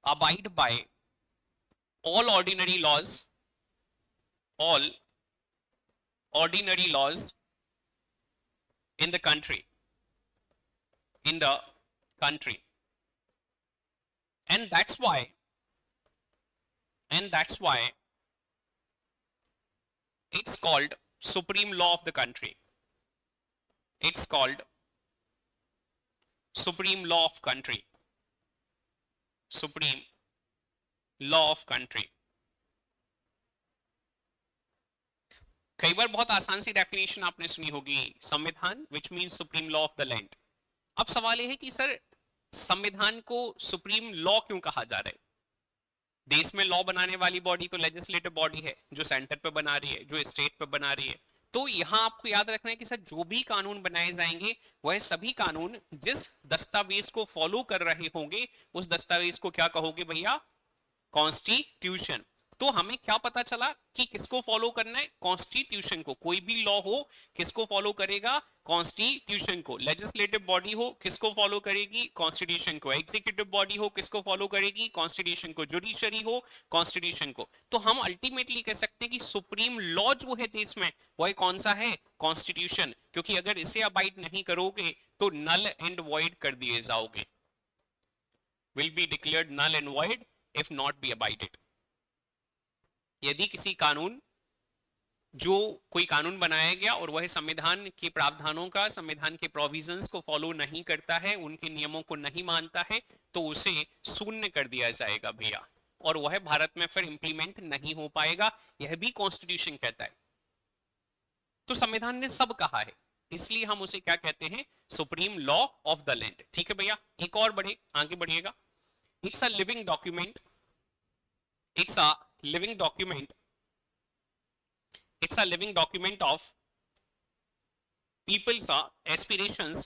abide by all ordinary laws, in the country, and that's why it's called supreme law of the country. It's called supreme law of country. Supreme law of country. कई बार बहुत आसान सी definition आपने सुनी होगी, संविधान which means supreme law of the land. अब सवाल यह है कि सर संविधान को सुप्रीम लॉ क्यों कहा जा रहा है? देश में लॉ बनाने वाली बॉडी तो लेजिस्लेटिव बॉडी है, जो सेंटर पे बना रही है, जो स्टेट पे बना रही है। तो यहां आपको याद रखना है कि सर जो भी कानून बनाए जाएंगे वह सभी कानून जिस दस्तावेज को फॉलो कर रहे होंगे उस दस्तावेज को क्या कहोगे भैया? कॉन्स्टिट्यूशन। तो हमें क्या पता चला कि किसको फॉलो करना है? कॉन्स्टिट्यूशन को। कोई भी लॉ हो किसको फॉलो करेगा? कॉन्स्टिट्यूशन को। लेजिस्लेटिव बॉडी हो किसको फॉलो करेगी? कॉन्स्टिट्यूशन को। एग्जीक्यूटिव बॉडी हो किसको फॉलो करेगी? कॉन्स्टिट्यूशन को। जुडिशरी हो कॉन्स्टिट्यूशन को। तो हम अल्टीमेटली कह सकते हैं कि सुप्रीम लॉ जो है देश में वह कौन सा है? कॉन्स्टिट्यूशन। क्योंकि अगर इसे अबाइड नहीं करोगे तो नल एंड वॉइड कर दिए जाओगे, will be declared null and void if not be abided. यदि किसी कानून, जो कोई कानून बनाया गया और वह संविधान के प्रावधानों का, संविधान के प्रोविजंस को फॉलो नहीं करता है, उनके नियमों को नहीं मानता है, तो उसे शून्य कर दिया जाएगा भैया, और वह भारत में फिर इंप्लीमेंट नहीं हो पाएगा। यह भी कॉन्स्टिट्यूशन कहता है। तो संविधान ने सब कहा है, इसलिए हम उसे क्या कहते हैं? Supreme law of the land. ठीक है भैया, एक और बढ़े, आगे बढ़िएगा। It's a living document, it's a living document, it's a living document of people's aspirations,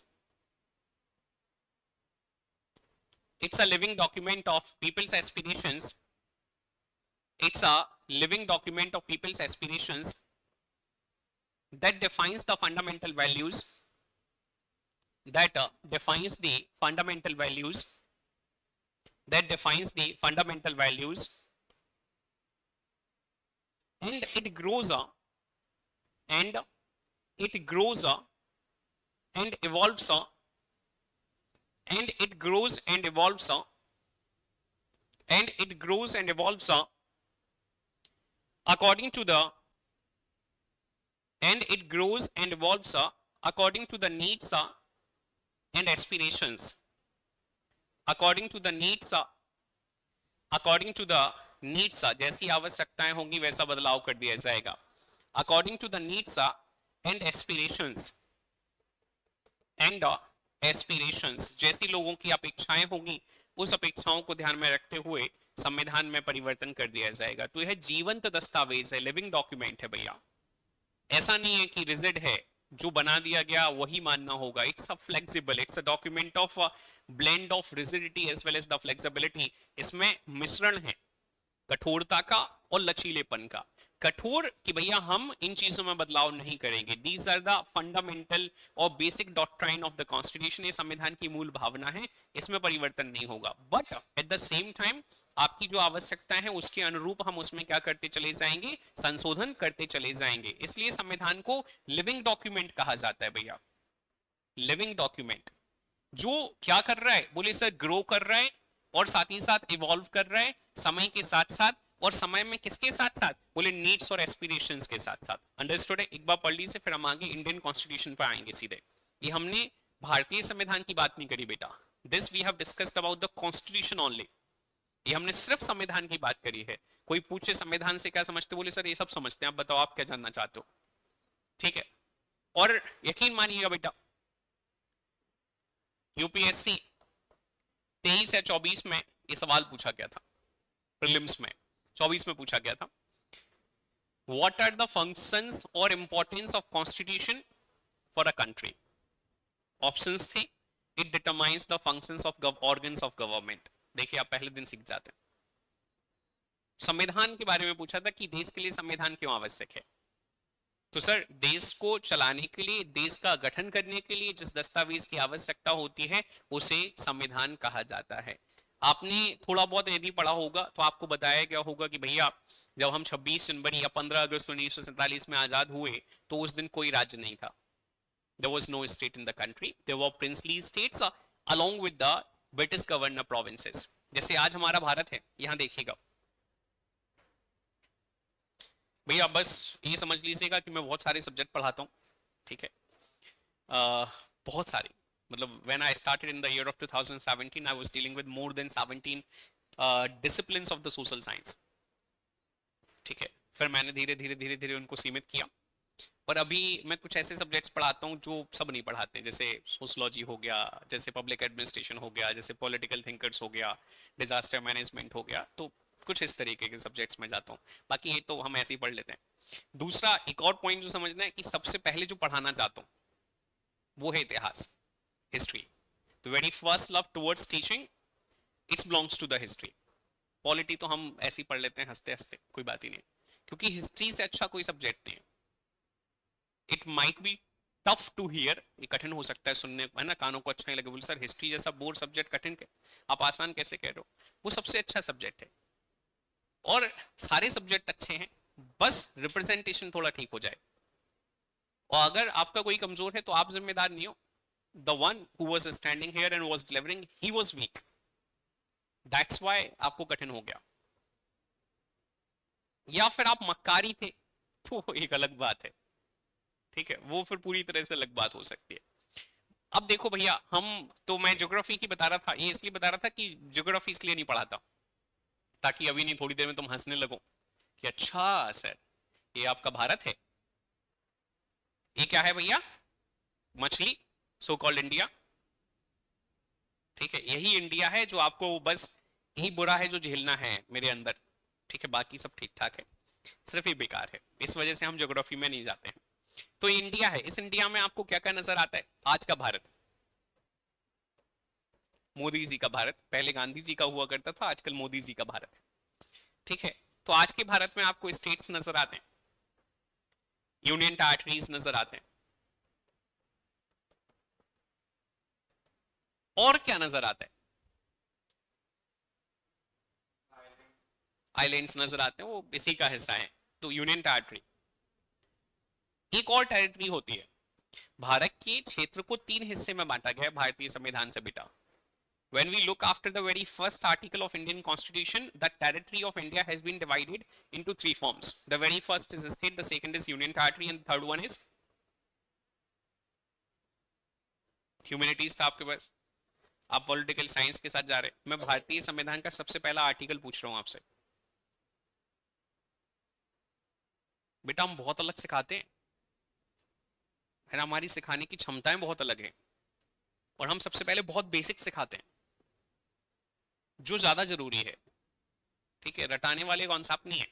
it's a living document of people's aspirations, it's a living document of people's aspirations that defines the fundamental values, that defines the fundamental values, that defines the fundamental values, and it grows and it grows and evolves and it grows and evolves and it grows and evolves according to the and it grows and evolves according to the needs and aspirations, according to the needs according to the needs, जैसी आवश्यकताएं होंगी वैसा बदलाव कर दिया जाएगा। according to the needs and aspirations and aspirations, जैसी लोगों की अपेक्षाएं होंगी उस अपेक्षाओं को ध्यान में रखते हुए संविधान में परिवर्तन कर दिया जाएगा। तो यह जीवंत दस्तावेज है, लिविंग डॉक्यूमेंट है भैया। ऐसा नहीं है कि रिजिड है, जो बना दिया गया वही मानना होगा। It's a flexible, it's a document of blend of rigidity as well as the flexibility. इसमें मिश्रण है कठोरता का और लचीलेपन का। कठोर कि भैया हम इन चीजों में बदलाव नहीं करेंगे, दीज आर द फंडामेंटल और basic doctrine of the constitution, ये संविधान की मूल भावना है, इसमें परिवर्तन नहीं होगा। But at the same time आपकी जो आवश्यकताएं हैं उसके अनुरूप हम उसमें क्या करते चले जाएंगे? संशोधन करते चले जाएंगे। इसलिए संविधान को लिविंग डॉक्यूमेंट कहा जाता है भैया। लिविंग डॉक्यूमेंट जो क्या कर रहा है? बोले सर ग्रो कर रहा है और साथ ही साथ इवॉल्व कर रहा है समय के साथ साथ, और समय में किसके साथ साथ? बोले नीड्स और एस्पिरेशंस के साथ साथ। अंडरस्टूड है? एक बार पढ़ लीजिए, फिर हम आगे इंडियन कॉन्स्टिट्यूशन पर आएंगे सीधे। ये हमने भारतीय संविधान की बात नहीं करी बेटा, this we have discussed about the constitution only. ये हमने सिर्फ संविधान की बात करी है। कोई पूछे संविधान से क्या समझते? बोले सर ये सब समझते हैं, आप बताओ आप क्या जानना चाहते हो? ठीक है, और यकीन मानिएगा बेटा यूपीएससी 23 या 24 में ये सवाल पूछा गया था, प्रीलिम्स में 24 में पूछा गया था। व्हाट आर द फंक्शंस और importance of constitution for a country? Options थे, it determines the functions of organs of government. देखिए आप पहले दिन सीख जाते हैं। संविधान के बारे में पूछा था कि देश के लिए संविधान क्यों आवश्यक है। तो सर देश को चलाने के लिए, देश का गठन करने के लिए जिस दस्तावेज की आवश्यकता होती है उसे संविधान कहा जाता है। आपने थोड़ा बहुत यदि पढ़ा होगा तो आपको बताया गया होगा कि भैया जब हम 26 जनवरी या 15 अगस्त 1947 में आजाद हुए तो उस दिन कोई राज्य नहीं था। There was no state in the country. There were princely states along with the British governor provinces. जैसे आज हमारा भारत है, यहां देखिएगा भैया, बस ये समझ लीजिएगा कि मैं बहुत सारे सब्जेक्ट पढ़ाता हूँ, ठीक है, बहुत सारे। मतलब when I started in the year of 2017 I was dealing with more than 17 disciplines of the social science. ठीक है, फिर मैंने धीरे धीरे धीरे धीरे उनको सीमित किया, और अभी मैं कुछ ऐसे सब्जेक्ट्स पढ़ाता हूँ जो सब नहीं पढ़ाते, जैसे सोशलॉजी हो गया, जैसे पब्लिक एडमिनिस्ट्रेशन हो गया, जैसे पॉलिटिकल थिंकर्स हो गया, डिजास्टर मैनेजमेंट हो गया, तो कुछ इस तरीके के सब्जेक्ट्स में जाता हूँ। बाकी ये तो हम ऐसे ही पढ़ लेते हैं। दूसरा एक और पॉइंट जो समझना है कि सबसे पहले जो पढ़ाना चाहता हूँ वो है इतिहास, history. The very first love towards teaching it's belongs to the history. Polity तो हम ऐसे ही पढ़ लेते हैं हंसते हंसते, कोई बात ही नहीं, क्योंकि हिस्ट्री से अच्छा कोई सब्जेक्ट नहीं है। It might be tough to hear, ये कठिन हो सकता है सुनने, है ना, कानों को अच्छा नहीं लगे, बोल सर हिस्ट्री जैसा बोर सब्जेक्ट कठिन के, आप आसान कैसे कह रहे हो? वो सबसे अच्छा सब्जेक्ट है, और सारे सब्जेक्ट अच्छे हैं, बस रिप्रेजेंटेशन थोड़ा ठीक हो जाए। और अगर आपका कोई कमजोर है तो आप जिम्मेदार नहीं हो। The one who was standing here and was delivering he was weak, that's why आपको कठिन हो गया। या फिर आप मक्कारी थे तो एक अलग बात है, ठीक है, वो फिर पूरी तरह से अलग बात हो सकती है। अब देखो भैया, हम तो मैं ज्योग्राफी की बता रहा था, ये इसलिए बता रहा था कि ज्योग्राफी इसलिए नहीं पढ़ाता ताकि अभी नहीं थोड़ी देर में तुम हंसने लगो कि अच्छा सर ये आपका भारत है, ये क्या है भैया, मछली, सो कॉल्ड इंडिया। ठीक है, यही इंडिया है जो आपको बस यही बुरा है जो झेलना है मेरे अंदर, ठीक है, बाकी सब ठीक ठाक है, सिर्फ ये बेकार है, इस वजह से हम ज्योग्राफी में नहीं जाते हैं। तो ये इंडिया है, इस इंडिया में आपको क्या क्या नजर आता है? आज का भारत, मोदी जी का भारत, पहले गांधी जी का हुआ करता था, आजकल मोदी जी का भारत है, ठीक है। तो आज के भारत में आपको स्टेट्स नजर आते हैं, यूनियन टेरिटरीज नजर आते हैं, और क्या नजर आता है? आइलैंड्स नजर आते हैं, वो इसी का हिस्सा है। तो यूनियन टेरिटरी, एक और टेरिटरी होती है। भारत के क्षेत्र को तीन हिस्से में बांटा गया है भारतीय संविधान से बेटा। When we look after the very first article of Indian Constitution, the territory of India has been divided into three forms. The very first is a state, the second is union territory, and the third one is humanities था आपके पास, आप political science के साथ जा रहे हैं। मैं भारतीय संविधान का सबसे पहला आर्टिकल पूछ रहा हूं आपसे, बेटा हम बहुत अलग सिखाते हैं, है ना, हमारी सिखाने की क्षमताएं बहुत अलग है, और हम सबसे पहले बहुत बेसिक सिखाते हैं जो ज्यादा जरूरी है, ठीक है, रटाने वाले कॉन्सेप्ट नहीं है।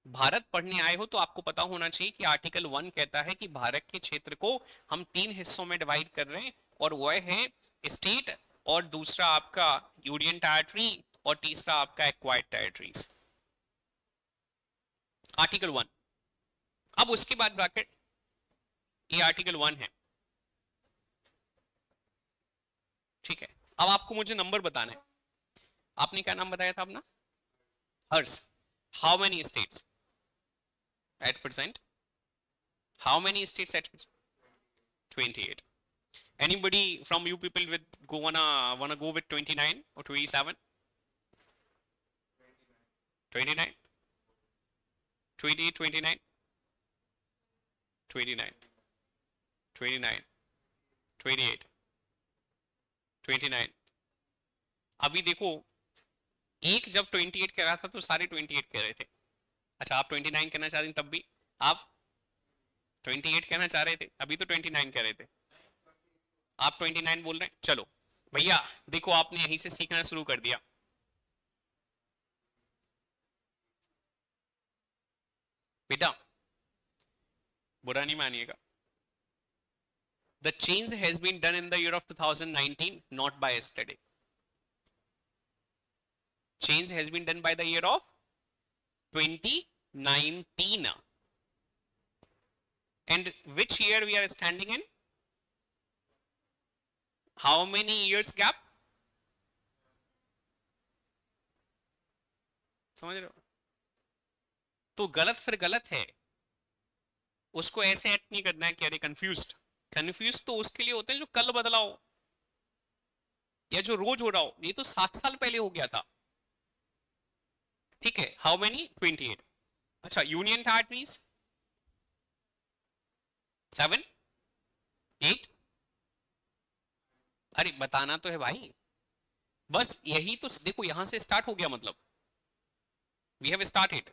भारत पढ़ने आए हो तो आपको पता होना चाहिए कि आर्टिकल 1 कहता है कि भारत के क्षेत्र को हम तीन हिस्सों में डिवाइड कर रहे हैं, और वह है स्टेट, और दूसरा आपका यूनियन टेरिटरी, और तीसरा आपका एक्वायर्ड टेरिटरीज। आर्टिकल 1। अब उसके बाद जाकर ये आर्टिकल 1 है, ठीक है। अब आपको मुझे नंबर बताना है, आपने क्या नाम बताया था अपना? Harsh. How many states at present? How many states at 28? Anybody from you people with wanna go with 29 or 27? 29, 28, 29, 29, 29, 28, 29। अभी देखो, एक जब 28 कह रहा था तो सारे 28 कह रहे थे। अच्छा, आप 29 कहना चाह रहे हैं, तब भी आप 28 कहना चाह रहे थे, अभी तो 29 कह रहे थे, आप 29 बोल रहे हैं। चलो भैया देखो, आपने यहीं से सीखना शुरू कर दिया। बेटा बुरा नहीं मानिएगा, the change has been done in the year of 2019, not by yesterday. Change has been done by the year of 2019. And which year we are standing in? How many years gap? समझ रहे हो? तो गलत फिर गलत है, उसको ऐसे एक्ट नहीं करना है कि अरे कंफ्यूज्ड। कंफ्यूज तो उसके लिए होते हैं जो कल बदला हो या जो रोज हो रहा हो, ये तो 7 साल पहले हो गया था, ठीक है। How many? 28। अच्छा, यूनियन टेरिटरीज 7, 8, अरे बताना तो है भाई, बस यही तो देखो, यहां से स्टार्ट हो गया मतलब, वी हैव स्टार्टेड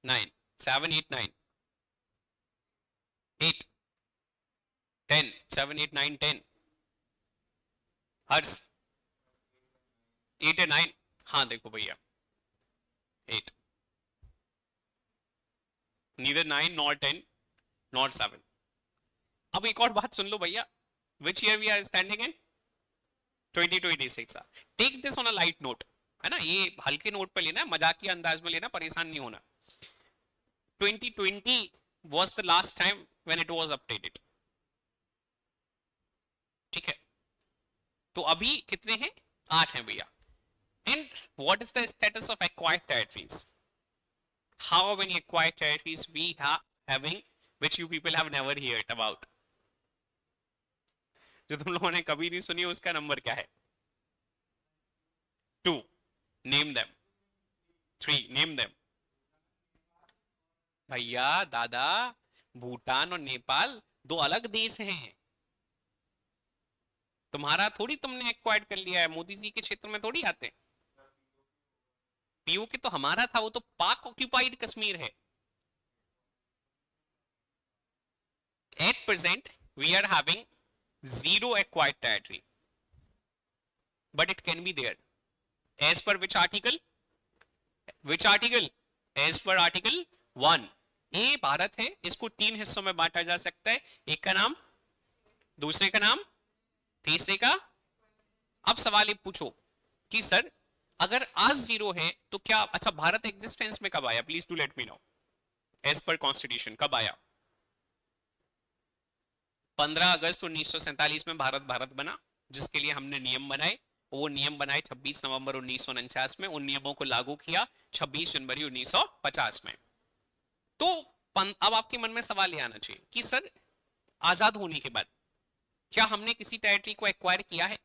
9, 7, 8, 9, 8, 10, 7, 8, 9, 10, हर्ष 8 है 9, हाँ देखो भैया 8, नीदर 9 नॉट 10 नॉट 7। अब एक और बात सुन लो भैया, which year we are standing in 2026। Take this on a light note, है ना, ये हल्के नोट पे लेना है, मजाकिया अंदाज में लेना, परेशान नहीं होना। 2020 was the last time when it was updated, ठीक है, तो अभी कितने हैं, 8 हैं भैया। And what is the status of acquired territories, how many acquired territories we have having which you people have never heard about, जो तुम लोगों ने कभी नहीं सुनी, उसका नंबर क्या है? 2, name them, 3, name them। भैया दादा, भूटान और नेपाल दो अलग देश हैं, तुम्हारा थोड़ी तुमने एक्वायर्ड कर लिया है, मोदी जी के क्षेत्र में थोड़ी आते हैं। पीओके तो हमारा था, वो तो पाक ऑक्यूपाइड कश्मीर है। At present we are having 0 acquired territory, but it can be there as per which article, which article, as per article 1। ये भारत है, इसको 3 हिस्सों में बांटा जा सकता है, एक का नाम, दूसरे का नाम, तीसरे का। अब सवाल ये पूछो कि सर अगर आज 0 है तो क्या, अच्छा भारत एग्जिस्टेंस में कब आया, please do let me know, as per constitution कब आया? 15 अगस्त 1947 में भारत भारत बना, जिसके लिए हमने नियम बनाए, वो नियम बनाए 26 नवंबर 1949 में, उन नियमों को लागू किया 26 जनवरी 1950 में। तो अब आपके मन में सवाल ये आना चाहिए कि सर आजाद होने के बाद क्या हमने किसी टेरिटरी को एक्वायर किया है?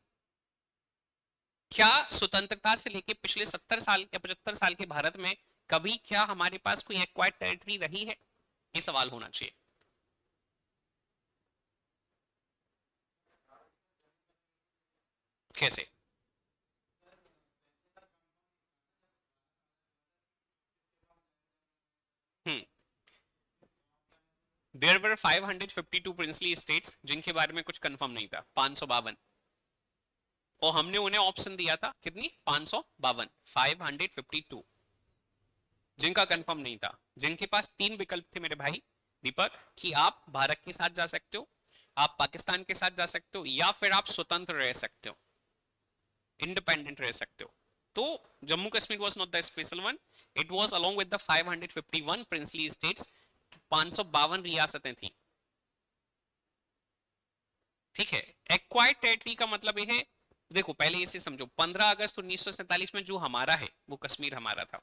क्या स्वतंत्रता से लेकर पिछले 70 साल या 75 साल के भारत में कभी क्या हमारे पास कोई एक्वायर्ड टेरिटरी रही है? ये सवाल होना चाहिए। कैसे? हम्म, देयर वर 552 प्रिंसली स्टेट्स जिनके बारे में कुछ कंफर्म नहीं था, 552, और हमने उन्हें ऑप्शन दिया था कितनी, 552, 552 जिनका कंफर्म नहीं था, जिनके पास 3 विकल्प थे मेरे भाई दीपक, कि आप भारत के साथ जा सकते हो, आप पाकिस्तान के साथ जा सकते हो, या फिर आप स्वतंत्र रह सकते हो, इंडिपेंडेंट रह सकते हो। तो Jammu Kashmir was not the special one, it was along with the 551 princely states, 552 रियासतें थी, ठीक है। एक्वायर्ड टेरिटरी का मतलब ये है, देखो पहले इसे समझो, 15 अगस्त 1947 में जो हमारा है वो कश्मीर हमारा था,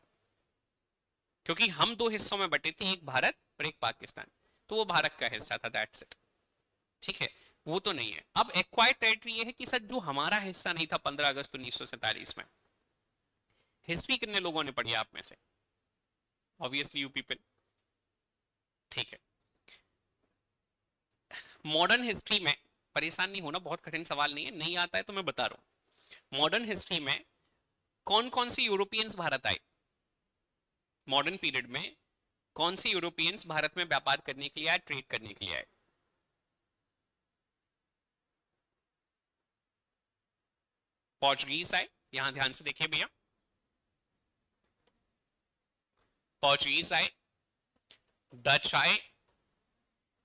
क्योंकि हम 2 हिस्सों में बटे थे, एक भारत और एक पाकिस्तान, तो वो भारत का हिस्सा था, दैट्स इट, ठीक है, वो तो नहीं है। अब एक्वायर्ड टेरिटरी ये है कि सर जो हमारा हिस्सा नहीं था 15 अगस्त 1947 में, हिस्ट्री कितने लोगों ने पढ़ी आप में से? ऑब्वियसली यू पीपल, ठीक है। मॉडर्न हिस्ट्री में, परेशान नहीं होना, बहुत कठिन सवाल नहीं है, नहीं आता है तो मैं बता रहा हूं, मॉडर्न हिस्ट्री में कौन कौन से यूरोपियंस भारत आए, मॉडर्न पीरियड में कौन से यूरोपियंस भारत में व्यापार करने के लिए आए, ट्रेड करने के लिए आए? पोर्चुगीज आए, यहां ध्यान से देखिए भैया, पोर्चुगीज आए, डच आए,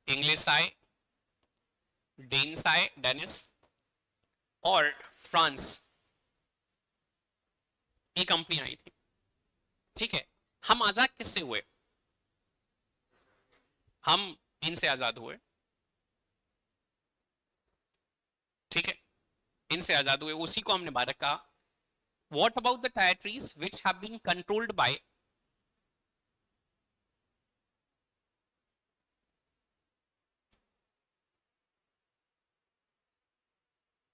इंग्लिश आए, डेन्स आए, डेनिस, और फ्रांस की कंपनी आई थी, ठीक है। हम आजाद किससे हुए? हम इनसे आजाद हुए, ठीक है, इनसे आजाद हुए, उसी को हमने भारत कहा। What about the territories which have been controlled by,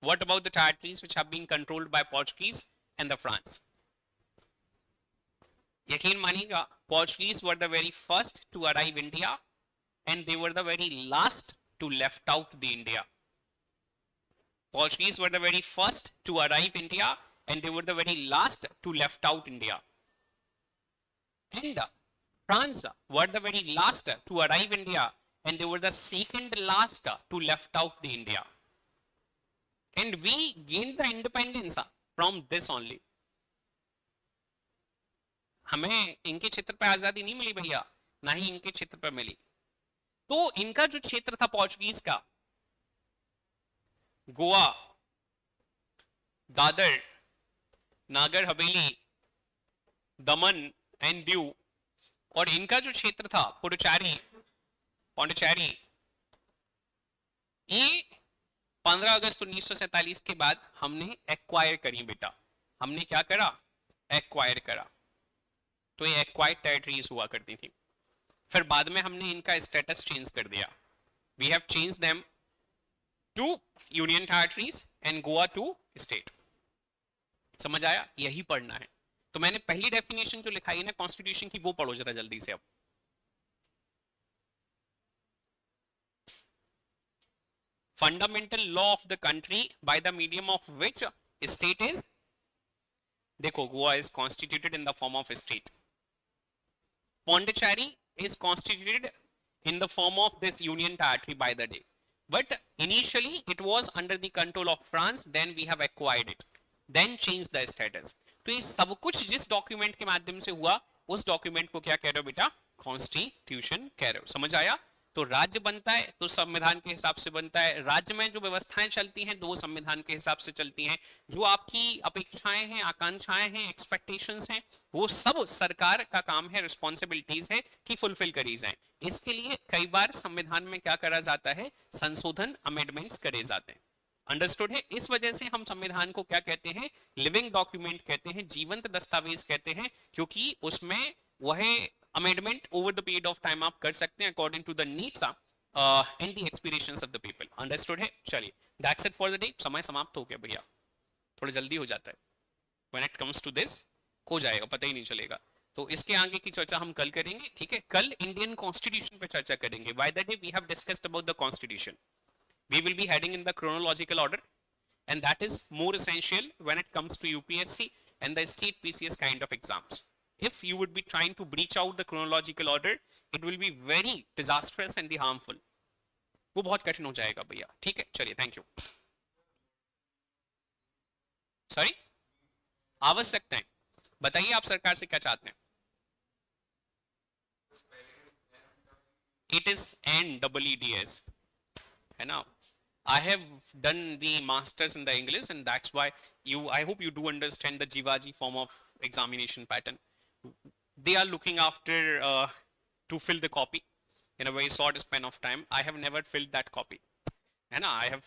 what about the territories which have been controlled by Portuguese and the France? यकीन मानिएगा, Portuguese were the very first to arrive India and they were the very last to left out the India. Portuguese were the very first to arrive India and they were the very last to left out India. And France were the very last to arrive India and they were the second last to left out the India. And we gained the independence from this only. हमें इनके क्षेत्र पर आजादी नहीं मिली भैया, ना ही इनके क्षेत्र पर मिली। तो इनका जो क्षेत्र था पोर्चुगीज का, गोवा, दादर, नागर हवेली, दमन एंड दीव, और इनका जो क्षेत्र था पुडुचेरी, पौंडीचेरी, ये 15 अगस्त 1947 के बाद हमने एक्वायर करी बेटा। हमने क्या करा? एक्वायर करा। तो ये एक्वायर्ड टेरिटरीज हुआ करती थी। फिर बाद में हमने इनका स्टेटस चेंज कर दिया। We have change them to union territories and Goa to state. समझ आया? यही पढ़ना है। तो मैंने पहली डेफिनेशन जो लिखाई है ना कॉन्स्टिट्यूशन की, वो पढ़ो जरा जल्दी से। अब fundamental law of the country by the medium of which state is, देखो Goa is constituted in the form of state, Pondicherry is constituted in the form of this union territory by the day, but initially it was under the control of France, then we have acquired it, then changed the status. तो ये सब कुछ जिस document के माध्यम से हुआ उस डॉक्यूमेंट को क्या कह रहे हो बेटा? कॉन्स्टिट्यूशन कह रहे हो। समझ आया? तो राज्य बनता है तो संविधान के हिसाब से बनता है, राज्य में जो व्यवस्थाएं चलती हैं तो वो संविधान के हिसाब से चलती हैं, जो आपकी अपेक्षाएं हैं, आकांक्षाएं हैं, एक्सपेक्टेशंस हैं, वो सब सरकार का काम है, रिस्पॉन्सिबिलिटीज है कि फुलफिल करी जाए। इसके लिए कई बार संविधान में क्या करा जाता है? संशोधन, अमेंडमेंट्स करे जाते हैं। अंडरस्टूड है? इस वजह से हम संविधान को क्या कहते हैं? लिविंग डॉक्यूमेंट कहते हैं, जीवंत दस्तावेज कहते हैं, क्योंकि उसमें वह amendment over the period of time आप कर सकते हैं according to the needs and the experience of the people. Understood है? चलिए, that's it for the day. समय समाप्त हो गया भैया, थोड़ा जल्दी हो जाता है। When it comes to this हो जाएगा, पता ही नहीं चलेगा। तो इसके आगे की चर्चा हम कल करेंगे, ठीक है? कल इंडियन कॉन्स्टिट्यूशन पे चर्चा करेंगे। By the day we have discussed about the constitution. We will be heading in the chronological order, and that is more essential when it comes to UPSC and the state PCS kind of exams. If you would be trying to breach out the chronological order, it will be very disastrous and harmful. वो बहुत कठिन हो जाएगा भैया, ठीक है? चलिए, thank you. Sorry, आवश्यकताएं बताइए, आप सरकार से क्या चाहते हैं? It is NEEDS, है ना? I have done the masters in the English, and that's why I hope you do understand the Jivaji form of examination pattern. They are looking after to fill the copy in a very short span of time. I have never filled that copy, है ना? I have